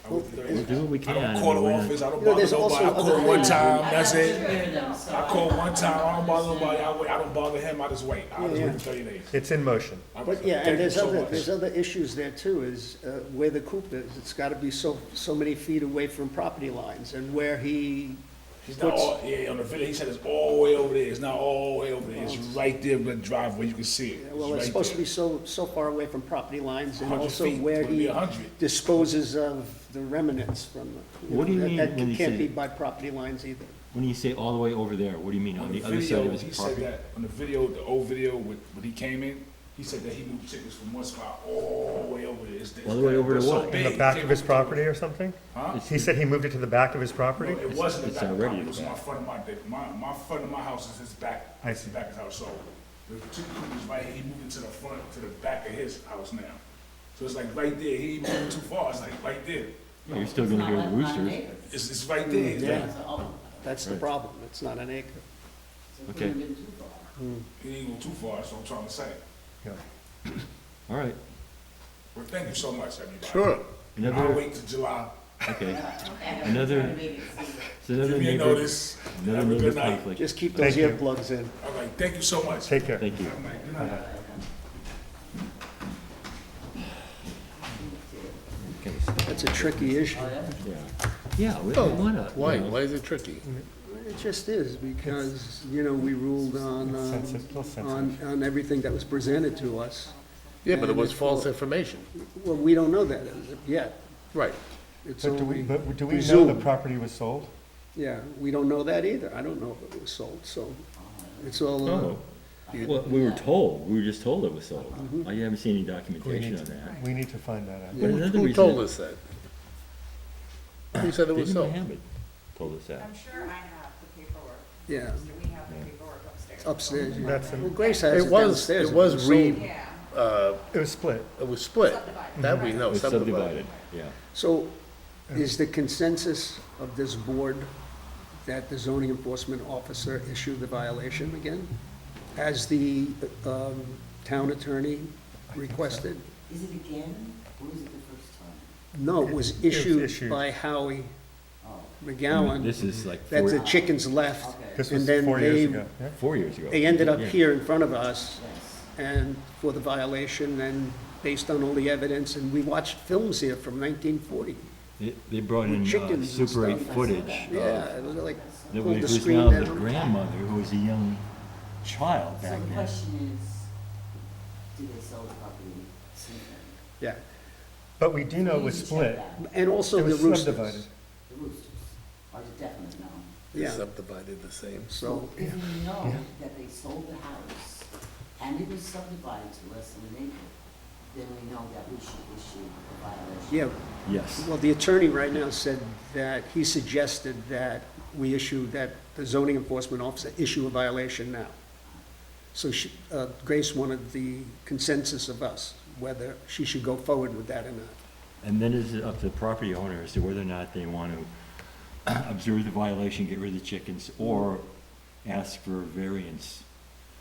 A: we'll do what we can.
L: I don't call the
A: We're not-
L: office, I don't
E: You know,
L: bother
E: there's also
L: nobody, I
E: other
L: call one
E: things.
L: time, that's
I: I
L: it.
I: hear them, so
L: I call one time, I don't bother nobody, I wait, I don't bother him, I just wait. I just
E: Yeah,
L: wait for 30 days.
C: It's in motion.
E: But yeah,
L: Thank
E: and
L: you
E: there's
L: so
E: other,
L: much.
E: there's other issues there too, is where the coop is. It's gotta be so many feet away from property lines, and where he,
L: He's not all, yeah, on the video, he said it's all the way over there, it's not all the way over there, it's right there with the driveway, you can see it.
E: well, it's
L: right
E: supposed to
L: there.
E: be so far away from property lines, and
L: 100
E: also
L: feet,
E: where
L: would be
E: he
L: 100.
E: disposes of the remnants from the.
A: What do you
E: that-
A: mean
E: That
A: when you
E: can't
A: say-
E: be by property lines either.
A: When you say all the way over there, what do you mean, on the other side of his
L: He said
A: property?
L: that, on the video, the old video, when he came in, he said that he moved chickens from one spot all the way over there. It's-
A: All the way over to
L: it's so
A: what?
L: big,
C: In the
L: he
C: back
L: can't
C: of his
L: move it.
C: property or something?
L: Huh?
C: He said he moved it to the back of his property?
L: No, it wasn't the
A: It's
L: back,
A: already
L: it was
A: the
L: my
A: back.
L: front of my front of my house is his back,
C: I
L: it's the
C: see.
L: back of his house, so the chicken coop is right here, he moved it to the front, to the back of his house now. So it's like right there, he ain't moving too far, it's like right there,
A: You're still gonna hear the roosters.
L: it's right there. It's
E: Yeah.
L: like-
E: That's the
A: Right.
E: problem. It's not an acre.
A: Okay.
L: He ain't going too far, that's what I'm trying to say.
C: Yeah.
A: All right.
L: Well, thank you so much, everybody.
G: Sure.
L: I'll
A: Another,
L: wait till July,
A: okay. Another, it's another
L: give me a
A: neighbor,
L: notice,
A: another
L: have a
A: neighbor
L: good night.
A: conflict.
E: Just keep
C: Thank
E: those
C: you.
E: earplugs in.
L: All right, thank you so much.
C: Take care.
A: Thank you.
L: Good night.
A: Okay, so,
E: That's a tricky issue.
A: yeah, we
G: Oh,
A: wanna.
G: why?
A: you know,
G: Why is it tricky?
E: It just is, because, you know, we ruled on, on everything that was presented to us.
G: Yeah, but it
E: And
G: was
E: if-
G: false information.
E: Well, we don't know that as of yet.
G: Right.
E: It's
C: But do we
E: only
C: know the
E: presumed.
C: property was sold?
E: Yeah, we don't know that either. I don't know if it was sold, so it's all,
A: Oh, well, we were told, we were just told it was sold. I haven't seen any documentation on that.
C: We need to find that out.
A: But another
G: Who
A: reason-
G: told us that? Who said it was
A: Didn't
G: so?
A: Mohammed told us that.
B: I'm sure I have the paperwork.
E: yeah,
B: We have the paperwork upstairs.
E: upstairs. yeah.
C: That's
E: Well,
C: an-
E: Grace has
G: It
E: it
G: was,
E: downstairs.
G: it was
E: sold.
B: Yeah.
C: It was split.
G: it was split.
B: Subdivided.
G: That we
A: It
G: know,
A: was
G: subdivided.
A: subdivided, yeah.
E: So is the consensus of this board that the zoning enforcement officer issue the violation again? As the town attorney requested?
I: Is it again, or is it the first time?
E: No, it was issued by Howie
I: Oh,
E: McGowan,
A: This is like
E: that the
A: 4,
E: chickens left.
I: okay,
C: This
E: And
C: was
E: then
C: 4 years
E: they-
C: ago. Yeah.
A: 4 years ago.
E: They ended up
A: Yeah.
E: here in front of us
I: yes.
E: and for the violation and based on all the evidence, and we watched films here from 1940.
A: They brought in
E: With chickens and
A: Super 8
E: stuff.
A: footage
E: Yeah, it was like,
A: that
E: pulled the
A: was
E: screen
A: now the
E: down.
A: grandmother, who was a young child
I: So
A: back
I: the
A: then.
I: question is, did they sell the property since then?
E: yeah.
C: But we do know it was
I: You should
C: split.
I: check that.
E: And also
C: It
E: the
C: was
E: roosters.
C: subdivided.
I: The roosters are the definite no.
G: They
E: Yeah.
G: subdivided the same.
E: So,
I: If we know that they sold the house and it was subdivided to less than an acre, then we know that we should issue a violation.
E: yeah,
A: Yes.
E: well, the attorney right now said that he suggested that we issue, that the zoning enforcement officer issue a violation now. So she, Grace wanted the consensus of us, whether she should go forward with that or not.
A: And then it's up to the property owner as to whether or not they want to observe the violation, get rid of the chickens, or ask for variance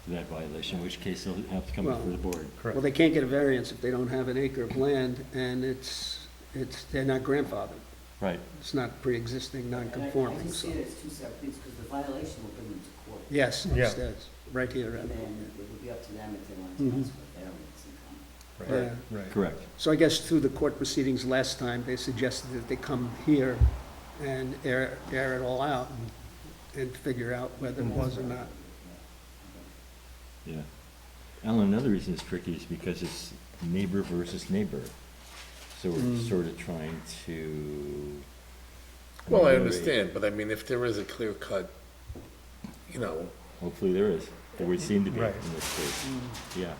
A: for that violation, in which case they'll have to come
E: Well,
A: before the board.
E: Well, they can't get a variance if they don't have an acre of land, and they're not grandfathered.
A: Right.
E: It's not pre-existing,
I: And I
E: non-conforming,
I: just
E: so.
I: see it as two separate things, because the violation will bring them to court.
E: Yes,
C: Yeah.
E: upstairs, right here.
I: And then it would be up to them if they want
E: Mhm.
I: to ask for variance and come.
E: Yeah.
C: Right.
A: Correct.
E: So I guess through the court proceedings last time, they suggested that they come here and air it all out and figure out whether it was or not.
A: Yeah. Alan, another reason it's tricky is because it's neighbor versus neighbor. So we're sort of trying to.
G: Well, I
A: moderate.
G: understand, but I mean, if there is a clear cut, you know,
A: Hopefully there is. There would seem to be in
C: Right.
A: this case. Yeah.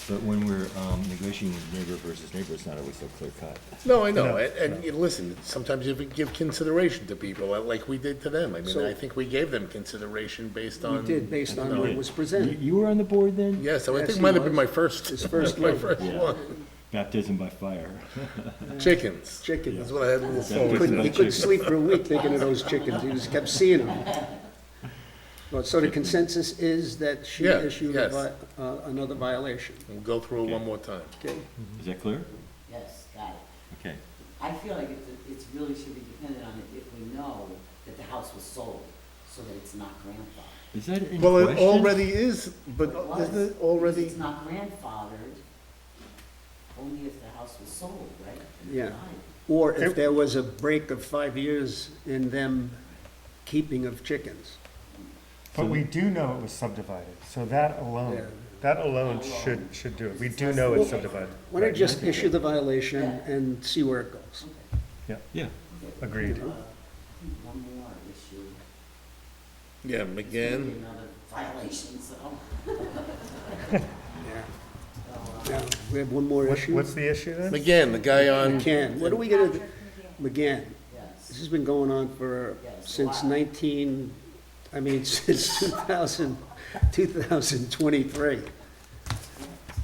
A: But when we're negotiating neighbor versus neighbor, it's not always so clear cut.
G: no, I know,
C: No,
G: and you listen, sometimes you give consideration to people, like we did to them. I mean,
E: So-
G: I think we gave them consideration based
E: We
G: on.
E: did, based on
G: you know,
E: what was
A: You,
E: presented.
A: you were on the board then?
G: Yeah, so I
E: Yes,
G: think
E: he
G: might have been
E: was.
G: my first,
E: His first
G: my
E: one.
G: first
A: Yeah.
G: one.
A: Baptism by fire.
G: Chickens.
E: Chickens.
G: That's what I had a little
A: Yeah.
E: He
G: phone.
E: couldn't sleep for a week thinking of those chickens. He just kept seeing them. But so the consensus is that she
G: Yeah,
E: issued
G: yes.
E: another violation.
G: We'll go through it one more time.
E: Okay,
A: Is that clear?
I: Yes, got it.
A: Okay.
I: I feel like it's really should be dependent on it if we know that the house was sold, so that it's not grandfathered.
A: Is that in
G: Well, it
A: question?
G: already is, but
I: was,
G: isn't it
I: because
G: already?
I: it's not grandfathered, only if the house was sold, right? And
E: Yeah.
I: died.
E: or if there was a break of 5 years in them keeping of chickens.
C: But we do know it was subdivided, so that
E: Yeah.
C: alone should do it. We do know it's subdivided.
E: Why don't you just issue the violation and see where it goes?
A: Yeah.
C: Agreed.
I: I think one more issue.
G: Yeah,
I: Maybe
G: McGann,
I: another violation, so.
E: Yeah. Now, we have one more issue.
C: What's the issue then?
G: McGann, the guy on,
E: McGann, what are we gonna, do? McGann,
I: Yes.
E: this has been going on for,
I: Yes, a
E: since
I: while.
E: since 2023.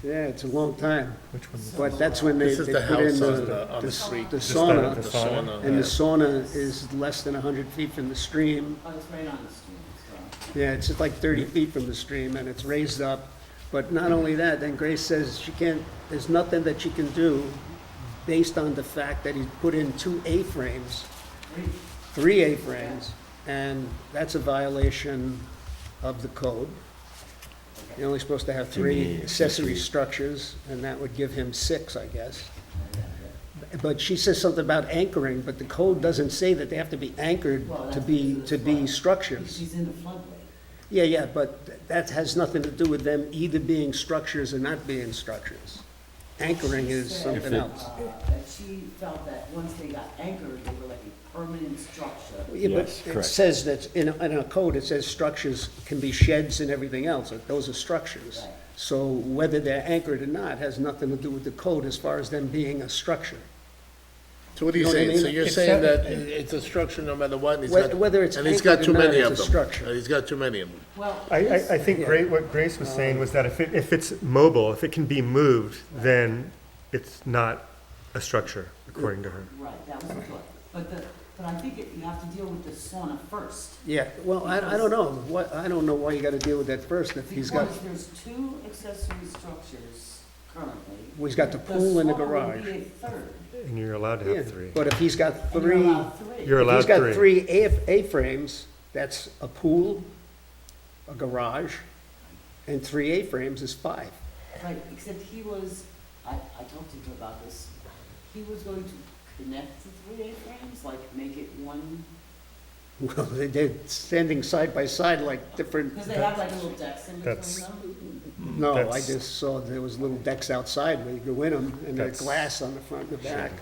E: Yeah, it's a long time,
C: Which one?
E: but that's when they
G: this is
E: they
G: the
E: put in
G: house on
E: the
G: the street.
E: the
C: Just
E: sauna,
C: the
G: The
C: sauna?
G: sauna.
E: and the
G: yeah.
E: sauna is less than 100 feet from the stream.
I: Oh, it's right on the stream, so.
E: Yeah, it's just like 30 feet from the stream, and it's raised up. But not only that, then Grace says she can't, there's nothing that she can do based on the fact that he put in 2 A-frames, 3 A-frames, and that's a violation of the code. You're only supposed to have
A: Too many
E: 3 accessory
A: accessory.
E: structures, and that would give him 6, I guess. But she says something about anchoring, but the code doesn't say that they have to be anchored
I: Well,
E: to
I: that's
E: be,
I: because
E: to
I: of
E: be
I: flood.
E: structures.
I: She's in the floodway.
E: Yeah, but that has nothing to do with them either being structures or not being structures. Anchoring
I: She
E: is
I: said,
E: something else.
I: That she felt that once they got anchored, they were like a permanent structure.
E: Yeah, but
A: Yes,
E: it
A: correct.
E: says that, in a code, it says structures can be sheds and everything else, that those are structures.
I: Right.
E: So whether they're anchored or not has nothing to do with the code as far as them being a structure.
G: So what are you
E: You know what I
G: saying? So
E: mean?
G: you're
C: It's
G: saying
C: that-
G: that it's a structure no matter what? and he's got-
E: Whether it's
G: And he's got
E: anchored
G: too
E: or not,
G: many of
E: it's a
G: them.
E: structure.
G: He's got too many of them.
I: Well.
C: I think
E: Yeah.
C: what Grace was saying was that if it's mobile, if it can be moved, then it's not a structure, according to her.
I: Right, that was the thought. But I think you have to deal with the sauna first.
E: Yeah, well, I don't know, I don't know why you gotta deal with that first, if he's got,
I: Because there's 2 accessory structures currently.
E: well, he's got the pool and the
I: sauna would
E: garage.
I: be a third.
C: And you're allowed to
E: Yeah,
C: have 3.
E: but if he's got
I: And you're
E: 3.
I: allowed 3.
C: You're
E: If
C: allowed
E: he's got
C: 3.
E: 3 A-frames, that's a pool, a garage, and 3 A-frames is 5.
I: Right, except he was, I talked to him about this, he was going to connect the 3 A-frames, like make it one,
E: Well, they're standing side by side like different,
I: because they have like little decks in between
C: That's-
I: them.
E: no, I
C: That's-
E: just saw there was little decks outside where you go in them, and there's
C: That's-
E: glass on the front and the back.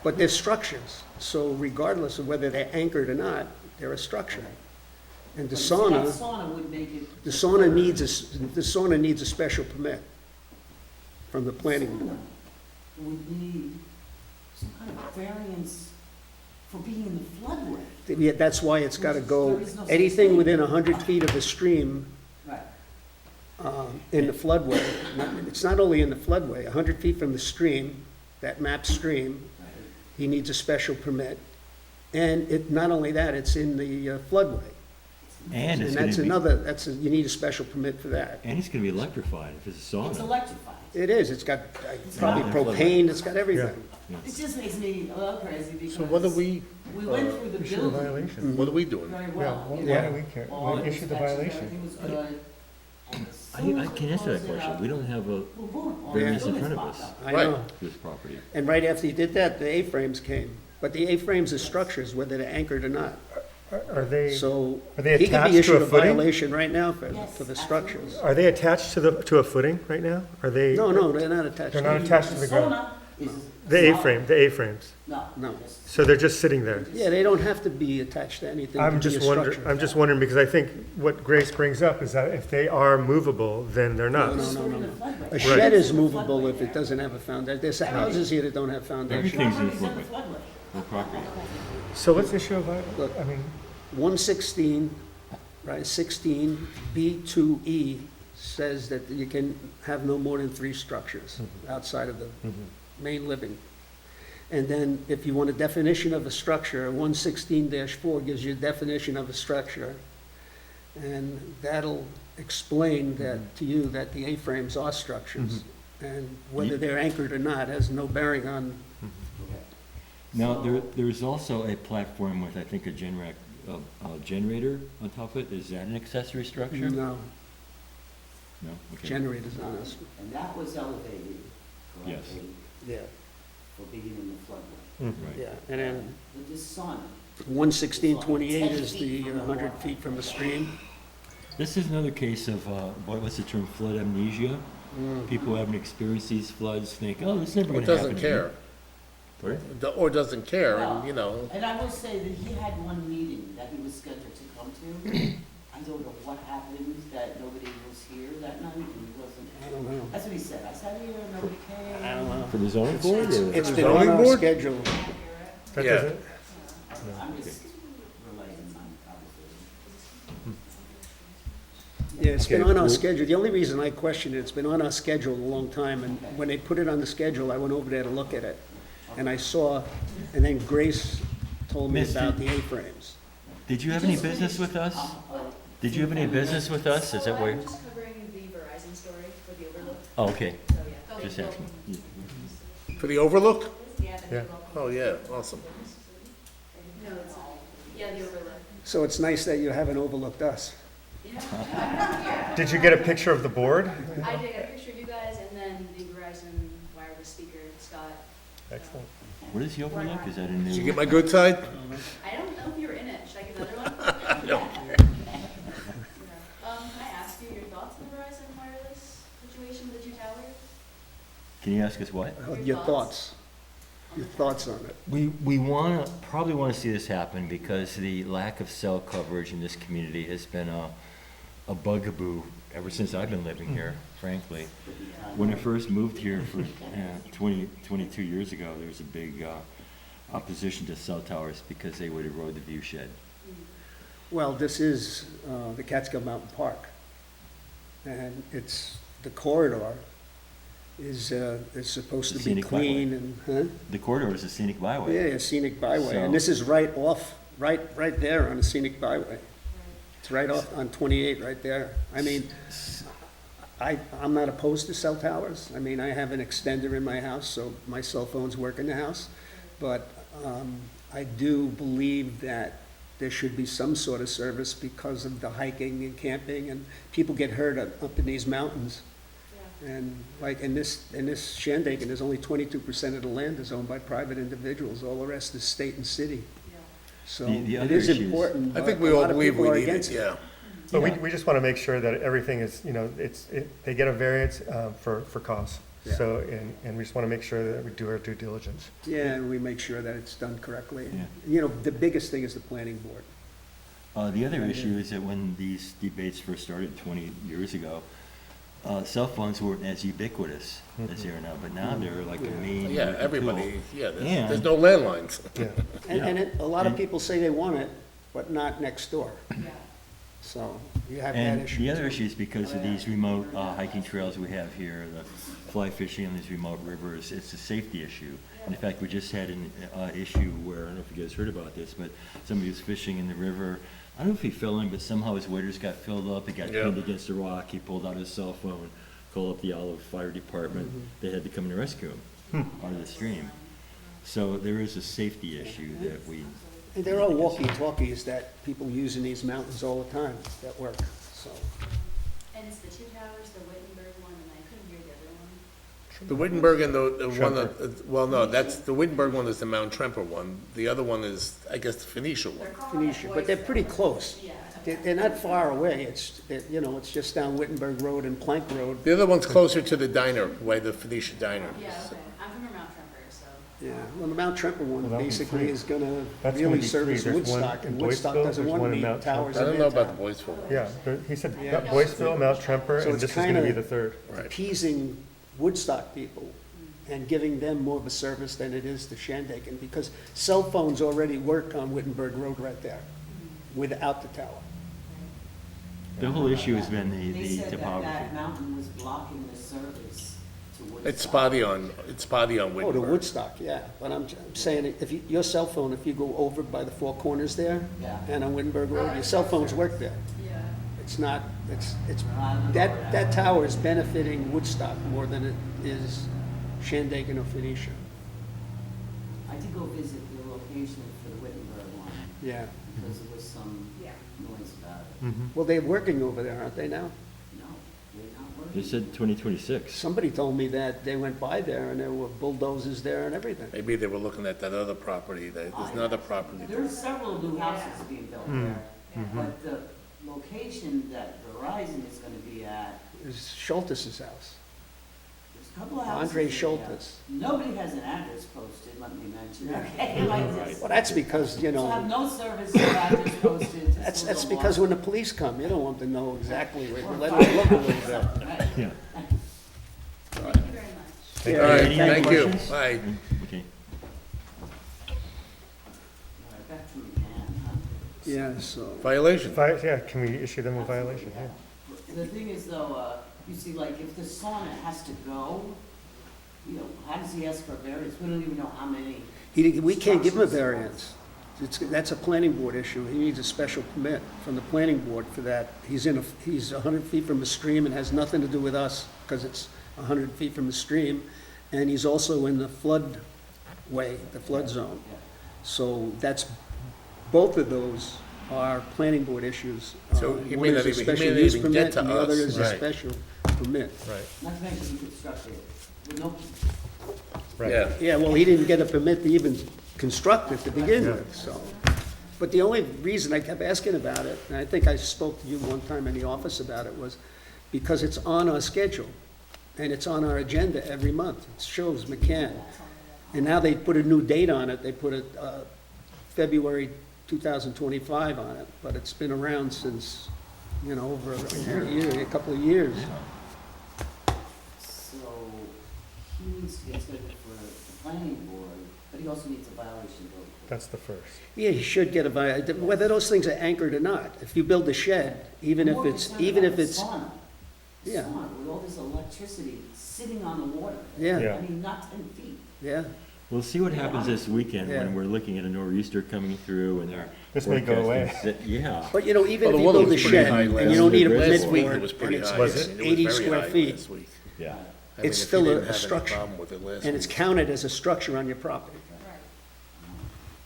E: But they're structures, so regardless of whether they're anchored or not, they're a structure. And the
I: But see, that
E: sauna,
I: sauna would make it.
E: the sauna needs a special permit from the planning board.
I: Sauna would need some kind of variance for being in the floodway.
E: Yeah, that's why it's gotta go,
I: There is no such
E: anything
I: thing.
E: within 100 feet of the stream
I: Right.
E: in the floodway. It's not only in the floodway, 100 feet from the stream, that map stream, he needs a special permit. And not only that, it's in the floodway.
A: And
E: And
A: it's
E: that's
A: gonna be,
E: you need a special permit for that.
A: and it's gonna be electrified if it's a
I: It's
A: sauna.
I: electrified.
E: It is, it's got probably
A: not in the
E: propane, it's got everything.
I: It just makes me a little crazy because.
G: So what are we,
I: We went through the
C: Issue a
I: building
C: violation.
G: what are we doing?
I: very
C: Yeah,
I: well.
C: why
I: you
C: why
I: know,
C: do we care?
I: all
C: We
I: the
C: issue the
I: inspections,
C: violation.
I: everything was good. And as soon
A: I
I: as
A: can
I: we
A: answer that
I: closed it
A: question.
I: up,
A: We don't have a
I: boom, boom, all
A: variance
I: the
A: in
I: buildings
A: front of
I: popped
A: us
I: up.
E: I
G: Right.
E: know.
A: for this property.
E: And right after you did that, the A-frames came. But the A-frames are structures, whether they're anchored or not.
C: Are they,
E: So
C: are they
E: he could
C: attached
E: be
C: to a
E: issued a
C: footing?
E: violation right now for
I: Yes,
E: the
I: absolutely.
E: structures.
C: Are they attached to a footing right now? Are they?
E: No, they're not attached.
C: They're
E: to
C: not
E: it.
C: attached to the ground?
I: sauna is.
C: The
I: is not-
C: A-frame, the A-frames.
I: No.
E: No.
I: just-
C: So they're just sitting there?
E: Yeah, they don't have to be attached to anything to
C: I'm
E: be a
C: just wondering,
E: structure.
C: I'm just wondering, because I think what Grace brings up is that if they are movable, then they're not.
I: It's in the floodway.
E: A shed is
I: It's in the
E: movable
I: floodway
E: if
I: there.
E: it doesn't have a foundation. There's houses here that don't have foundations.
A: Everything's in the
I: Property's in the
A: floodway,
I: floodway.
A: the property.
C: So let's issue a
E: Look.
C: I mean,
E: 116, right, 16, B2E says that you can have no more than 3 structures outside of the main living. And then if you want a definition of a structure, 116-4 gives you a definition of a structure. And that'll explain that to you, that the A-frames are structures. And whether they're anchored or not has no bearing on,
A: Now, there's also a platform with, I think, a generator on top of it. Is that an accessory structure?
E: no,
A: No? Okay.
E: generators on this.
I: And that was elevated
A: Yes.
I: correctly
E: Yeah,
I: for being in the floodway.
A: Right.
E: yeah. And then
I: But this sauna,
E: 11628 is the 100 feet from the stream.
A: This is another case of, what's the term, flood amnesia? People who haven't experienced these floods think, oh, this is never
G: Or
A: gonna happen
G: doesn't
A: to me.
G: care.
A: Pardon?
G: Or doesn't care,
I: Well,
G: and, you know,
I: and I will say that he had one meeting that he was scheduled to come to. I don't know what happened, that nobody was here that night, and he wasn't.
E: I don't know.
I: That's what he said. I sat here, nobody came.
E: I don't know.
A: For the zoning board, or?
E: It's
G: the
E: been on
G: zoning
E: our
G: board?
E: schedule.
C: That
G: Yeah.
C: doesn't,
I: I'm just relating my conversation.
E: Yeah, it's been
A: Okay,
E: on our
A: well-
E: schedule. The only reason I question it, it's been on our schedule a long time, and when they put it on the schedule, I went over there to look at it. And I saw, and then Grace told me
A: Misty.
E: about the A-frames.
A: Did you have any business with us? Did you have any business with us? Is that why?
B: I'm just covering the Verizon story for the Overlook,
A: Oh, okay,
B: so yeah.
A: just asking.
G: for the overlook?
B: Yeah, the
C: Yeah.
B: local.
G: Oh, yeah, awesome.
B: No, it's, yeah, the Overlook.
E: So it's nice that you haven't overlooked us.
B: Yeah.
C: did you get a picture of the board?
B: I did a picture of you guys and then the Verizon wireless speaker, Scott.
C: Excellent.
A: What is the overlook? Is that a new?
G: Did you get my good side?
B: I don't know if you were in it. Should I get another one?
G: No.
B: Can I ask you your thoughts on the Verizon wireless situation with the two towers?
A: Can you ask us what?
E: Your thoughts. Your thoughts on it.
A: We wanna, probably wanna see this happen because the lack of cell coverage in this community has been a bugaboo ever since I've been living here, frankly. When I first moved here for 22 years ago, there was a big opposition to cell towers because they would erode the view shed.
E: Well, this is the Catskill Mountain Park. And it's, the corridor is supposed to
A: The
E: be
A: scenic
E: clean and, huh?
A: The corridor is a scenic byway.
E: Yeah, a scenic byway.
A: So-
E: And this is right off, right there on a scenic byway. It's right off on 28, right there. I mean, I'm not opposed to cell towers. I mean, I have an extender in my house, so my cell phones work in the house. But I do believe that there should be some sort of service because of the hiking and camping, and people get hurt up in these mountains. And like in this Shandaken, there's only 22% of the land is owned by private individuals. All the rest is state and city. So
A: The
E: it
A: other
E: is
A: issue is-
E: important,
G: I
E: but
G: think
E: a
G: we all
E: lot of
G: believe
E: people
G: we
E: are
G: need it,
E: against it.
G: yeah.
C: But
A: Yeah.
C: we just want to make sure that everything is, they get a variance for costs.
E: Yeah.
C: So, and we just want to make sure that we do our due diligence.
E: Yeah, and we make sure that it's done correctly.
A: Yeah.
E: You know, the biggest thing is the planning board.
A: The other issue is that when these debates first started 20 years ago, cell phones weren't as ubiquitous as they are now, but now they're like the main.
G: Yeah,
A: working
G: everybody, yeah,
A: And-
G: there's no landlines.
C: Yeah.
E: And a lot of
A: And-
E: people say they want it, but not next door.
B: Yeah.
E: So you have that
A: And
E: issue.
A: the other
E: too.
A: issue is because of these remote hiking trails we have here, the fly fishing on these remote rivers, it's a safety issue. In fact, we just had an issue where, I don't know if you guys heard about this, but somebody was fishing in the river. I don't know if he fell in, but somehow his waders got filled up, he got
G: Yeah.
A: pinned against a rock, he pulled out his cell phone, called up the Olive Fire Department, they had to come and rescue him out of the stream. So there is a safety issue that we.
E: And there are walkie-talkies that people use in these mountains all the time that work, so.
B: And it's the two towers, the Wittenberg one, and I couldn't hear the other one.
G: The Wittenberg and the one
C: Tremper.
G: that, well, no, that's, the Wittenberg one is the Mount Tremper one. The other one is, I guess, the Phoenicia one.
E: Phoenicia, but they're pretty close.
B: Yeah.
E: They're not far away. It's just down Wittenberg Road and Plank Road.
G: The other one's closer to the diner, way the Phoenicia diner.
B: Yeah, okay. I'm from Mount Tremper, so.
E: Yeah, well, the Mount Tremper one
C: Well, that'll be
E: basically
C: three.
E: is gonna
C: That's gonna
E: really
C: be
E: service
C: three. There's one
E: Woodstock,
C: in
E: and Woodstock
C: Boyceville,
E: doesn't
C: there's
E: want
C: one
E: to
C: in
E: be
C: Mount
E: towers
G: I
E: in
G: don't
E: their
G: know about the
E: town.
G: Boyceville.
C: Yeah, he said
E: Yeah.
C: Boyceville, Mount Tremper,
E: So
C: and
E: it's
C: this is going to be
E: kinda-
C: the third.
G: Right.
E: Appeasing Woodstock people and giving them more of a service than it is to Shandaken, because cell phones already work on Wittenberg Road right there, without the tower.
A: The whole issue has been
I: They
A: the
I: said that
A: topography.
I: that mountain was blocking the service to Woodstock.
G: It's spotty on
E: Oh, to
G: Wittenberg.
E: Woodstock, yeah, but I'm saying, if you, your cell phone, if you go over by the Four Corners there,
I: Yeah.
E: and on Wittenberg Road, your cell phones work there.
B: Yeah.
E: It's not, that tower is benefiting Woodstock more than it is Shandaken or Phoenicia.
I: I did go visit the location for the Wittenberg one,
E: Yeah.
I: because there was some
B: Yeah.
I: noise about it.
C: Mhm.
E: Well, they're working over there, aren't they now?
I: No, they're not working.
A: They said 2026.
E: Somebody told me that they went by there and there were bulldozers there and everything.
G: Maybe they were looking at that other property, there's another property.
I: There's several new houses being built there,
E: Mm-hmm.
I: but the location that Verizon is gonna be at,
E: It's Schultz's house.
I: there's a couple of houses.
E: Andre
I: in there.
E: Schultz.
I: Nobody has an address posted, let me mention, okay? Like this.
E: Well, that's because, you
I: So have
E: know,
I: no service or address posted.
E: that's because when the police come, you don't want to know exactly where, you let them look a little bit.
I: Right.
A: Yeah.
B: Thank you very much.
E: Yeah,
G: All right,
A: Any other
G: thank you,
A: questions?
G: bye.
A: Okay.
I: All right, back to McCann, huh?
E: Yeah, so,
G: Violation.
C: Yeah, can we issue them a violation? Yeah.
I: The thing is though, you see, like, if the sauna has to go, you know, how does he ask for a variance? We don't even know how many.
E: we can't give him a variance. That's a planning board issue. He needs a special permit from the planning board for that. He's 100 feet from a stream and has nothing to do with us because it's 100 feet from the stream. And he's also in the floodway, the flood zone. So that's, both of those are planning board issues.
G: So he
E: One
G: may
E: is
G: not
E: a
G: even- he
E: special
G: may not
E: use
G: even get
E: permit,
G: to
E: and the other
G: us.
E: is a
G: Right.
E: special permit.
C: Right,
I: Not to mention he constructed it with no,
C: right.
G: Yeah.
E: Yeah, well, he didn't get a permit to even construct it to begin with, so. But the only reason I kept asking about it, and I think I spoke to you one time in the office about it, was because it's on our schedule, and it's on our agenda every month. It shows McCann. And now they put a new date on it, they put it, February 2025 on it, but it's been around since, you know, over a couple of years.
I: so he needs to get scheduled for the planning board, but he also needs a violation vote.
C: That's the first.
E: Yeah, you should get whether those things are anchored or not. If you build a shed, even if it's,
I: More
E: even if
I: concerned
E: it's,
I: about the sauna.
E: Yeah.
I: Sauna, with all this electricity sitting on the water.
E: yeah,
C: Yeah.
I: I mean, not 10 feet.
E: yeah.
A: We'll see what happens this weekend
E: Yeah.
A: when we're looking at a nor'easter coming through and they're.
C: This may go away.
A: forecasting- Yeah.
E: But you know, even
G: Well,
E: if
G: the
E: you
G: weather
E: build a
G: was pretty
E: shed
G: high
E: and
G: last
E: you don't need a
A: week.
E: permit
G: Last
E: for
G: week
E: it,
G: it was pretty
E: and
G: high.
E: it's
G: I mean, it was
E: 80
G: very
E: square
G: high
E: feet,
G: last week.
A: Yeah.
G: I mean,
E: It's
G: if you
E: still
G: didn't
E: a
G: have any
E: structure,
G: problem with it last
E: and it's
G: week.
E: counted as a structure on your property.
I: Right.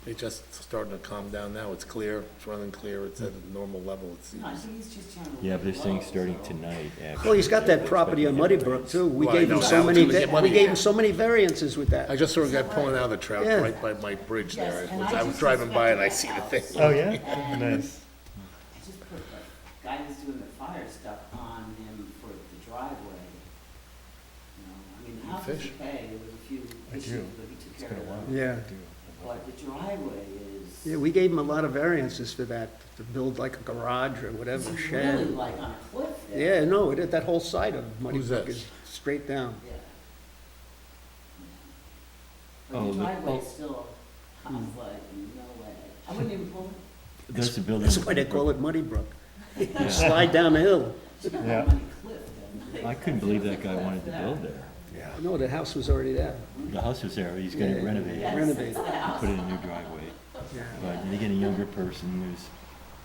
G: It's just starting to calm down now, it's clear, it's running clear, it's at a normal level, it
I: No, I
G: seems.
I: think he's just trying to.
A: Yeah,
I: let
A: but they're
I: it
A: saying
I: go,
A: starting
I: so-
A: tonight.
E: Well, he's got that property on Muddy Brook too. We
G: Well, I
E: gave him
G: know
E: so
G: how
E: many,
G: to get money.
E: we gave him so many variances with
G: I
E: that.
G: just saw a guy pulling out of the trout
E: Yeah.
G: right by my bridge there.
I: Yes, and
G: I was
I: just
G: driving by and I see
I: inspected
G: the
I: house.
G: thing.
C: Oh, yeah?
I: And
C: Nice.
I: I just put the guy who's doing the fire stuff on him for the driveway. You know, I mean, the house was
G: Fish?
I: okay, there was a few
C: I
I: issues,
C: do.
I: but he took
C: It's
I: care
C: been a
I: of
C: while.
I: them.
E: Yeah.
I: But the driveway is.
E: Yeah, we gave him a lot of variances for that, to build like a garage or whatever,
I: It's
E: shed.
I: really like on a cliff there.
E: Yeah, no, that whole side of Muddy
G: Who's
E: Brook
G: this?
E: is straight down.
I: Yeah. But
A: Oh,
I: the
A: the-
I: driveway
A: oh.
I: still, I was like, no way. I wouldn't even pull it.
A: There's a building.
E: That's why they call it Muddy Brook.
A: Yeah.
E: Slide down the hill.
I: It's not
C: Yeah.
I: a muddy cliff then.
A: I couldn't believe that guy wanted to build there.
E: No, the house was already there.
A: The house was there, he's
E: Yeah,
A: gonna renovate
I: Yes,
A: it,
E: Renovate.
I: it's the house.
A: put in a new driveway.
E: Yeah.
A: But then again, a younger person who's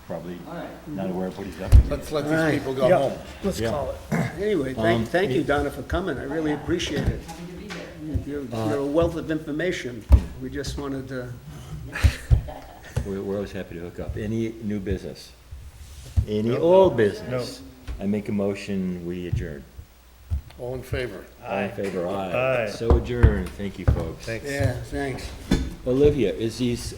A: probably
I: All right.
A: not aware of what he's up to.
G: Let's let
E: All right.
G: these people go
C: Yeah.
G: home.
C: Let's
A: Yeah.
C: call it.
E: Anyway, thank you, Donna, for coming. I really appreciate it.
I: Happy to be here.
E: You're a wealth of information. We just wanted to,
A: We're always happy to hook up. Any new business? Any
C: No.
A: old business? I make a motion, we adjourn.
G: All in favor?
A: All in favor, aye.
C: Aye.
A: So adjourned, thank you, folks.
C: Thanks.
E: yeah, thanks.
A: Olivia, is these,